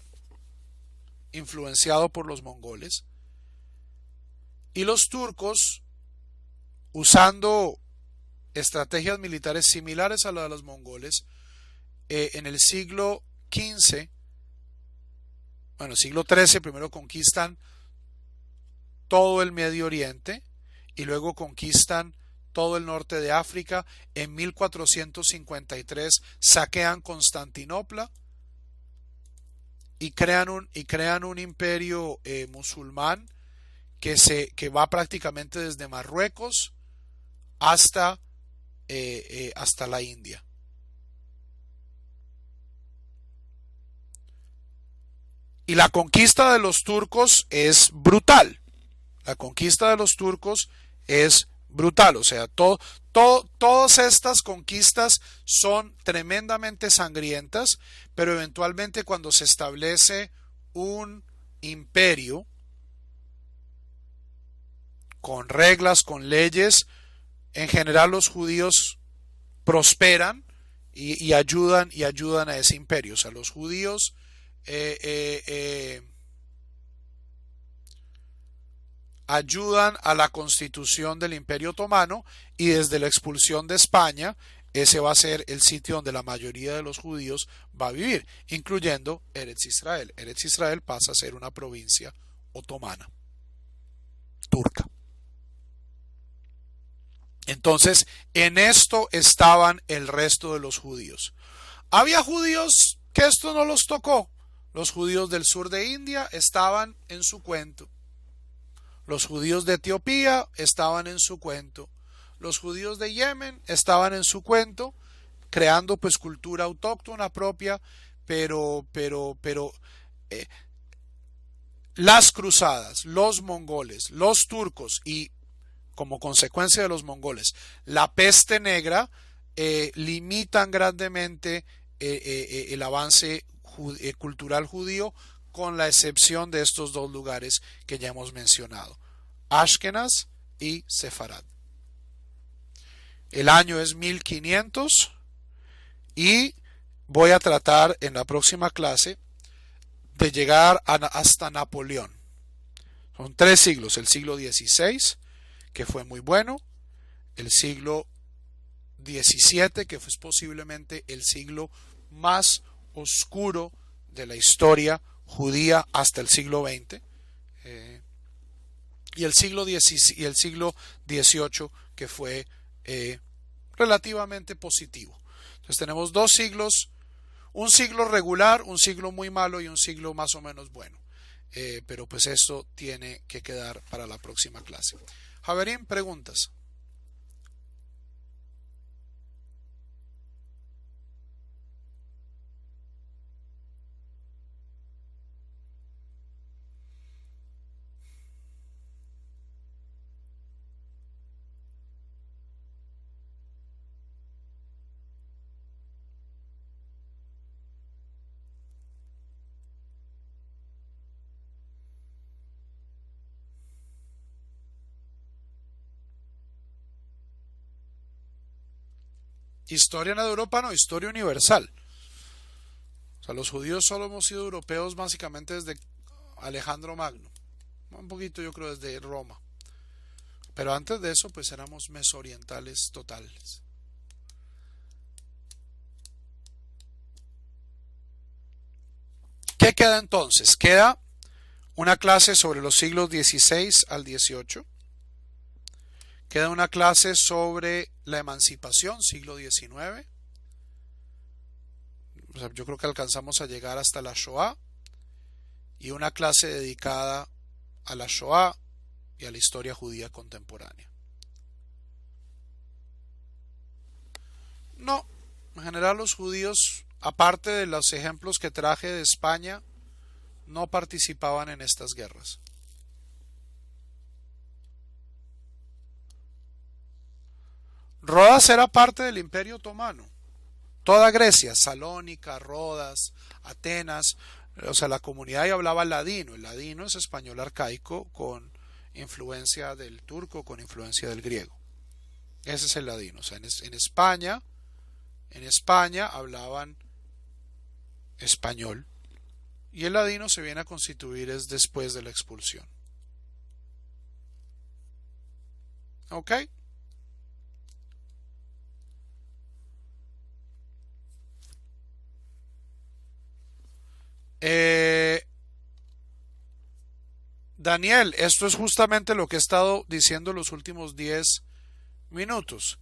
Speaker 1: influenciado por los mongoles. Y los turcos, usando estrategias militares similares a las de los mongoles, en el siglo XV, bueno, siglo XIII, primero conquistan todo el Medio Oriente y luego conquistan todo el norte de África. En 1453 saquean Constantinopla y crean un imperio musulmán que va prácticamente desde Marruecos hasta la India. Y la conquista de los turcos es brutal. La conquista de los turcos es brutal. O sea, todas estas conquistas son tremendamente sangrientas, pero eventualmente cuando se establece un imperio con reglas, con leyes, en general los judíos prosperan y ayudan a ese imperio. O sea, los judíos ayudan a la constitución del Imperio Otomano, y desde la expulsión de España ese va a ser el sitio donde la mayoría de los judíos va a vivir, incluyendo Eretz Israel. Eretz Israel pasa a ser una provincia otomana, turca. Entonces, en esto estaban el resto de los judíos. Había judíos que esto no los tocó. Los judíos del sur de India estaban en su cuento. Los judíos de Etiopía estaban en su cuento. Los judíos de Yemen estaban en su cuento, creando pues cultura autóctona propia, pero las cruzadas, los mongoles, los turcos y como consecuencia de los mongoles, la peste negra limitan grandemente el avance cultural judío, con la excepción de estos dos lugares que ya hemos mencionado, Ashkenaz y Sefarad. El año es 1500 y voy a tratar en la próxima clase de llegar hasta Napoleón. Son 3 siglos, el siglo XVI, que fue muy bueno, el siglo XVII, que fue posiblemente el siglo más oscuro de la historia judía hasta el siglo XX, y el siglo XVIII, que fue relativamente positivo. Entonces tenemos 2 siglos, un siglo regular, un siglo muy malo y un siglo más o menos bueno. Pero pues esto tiene que quedar para la próxima clase. Javerín, preguntas. Historia de Europa no, historia universal. O sea, los judíos solo hemos sido europeos básicamente desde Alejandro Magno. Un poquito yo creo desde Roma. Pero antes de eso pues éramos mesorientales totales. ¿Qué queda entonces? Queda una clase sobre los siglos XVI al XVIII. Queda una clase sobre la emancipación, siglo XIX. O sea, yo creo que alcanzamos a llegar hasta la Shoah. Y una clase dedicada a la Shoah y a la historia judía contemporánea. No, en general los judíos, aparte de los ejemplos que traje de España, no participaban en estas guerras. Rodas era parte del Imperio Otomano. Toda Grecia, Salónica, Rodas, Atenas, o sea, la comunidad ya hablaba ladino. El ladino es español arcaico con influencia del turco, con influencia del griego. Ese es el ladino. O sea, en España hablaban español y el ladino se viene a constituir es después de la expulsión. ¿Ok? Daniel, esto es justamente lo que he estado diciendo los últimos 10 minutos.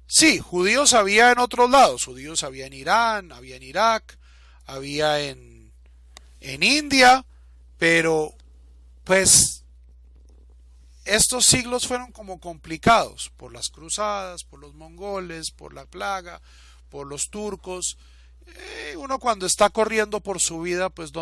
Speaker 1: Sí, judíos había en otros lados, judíos había en Irán, había en Irak, había en India, pero pues estos siglos fueron como complicados por las cruzadas, por los mongoles, por la plaga, por los turcos. Uno cuando está corriendo por su vida, pues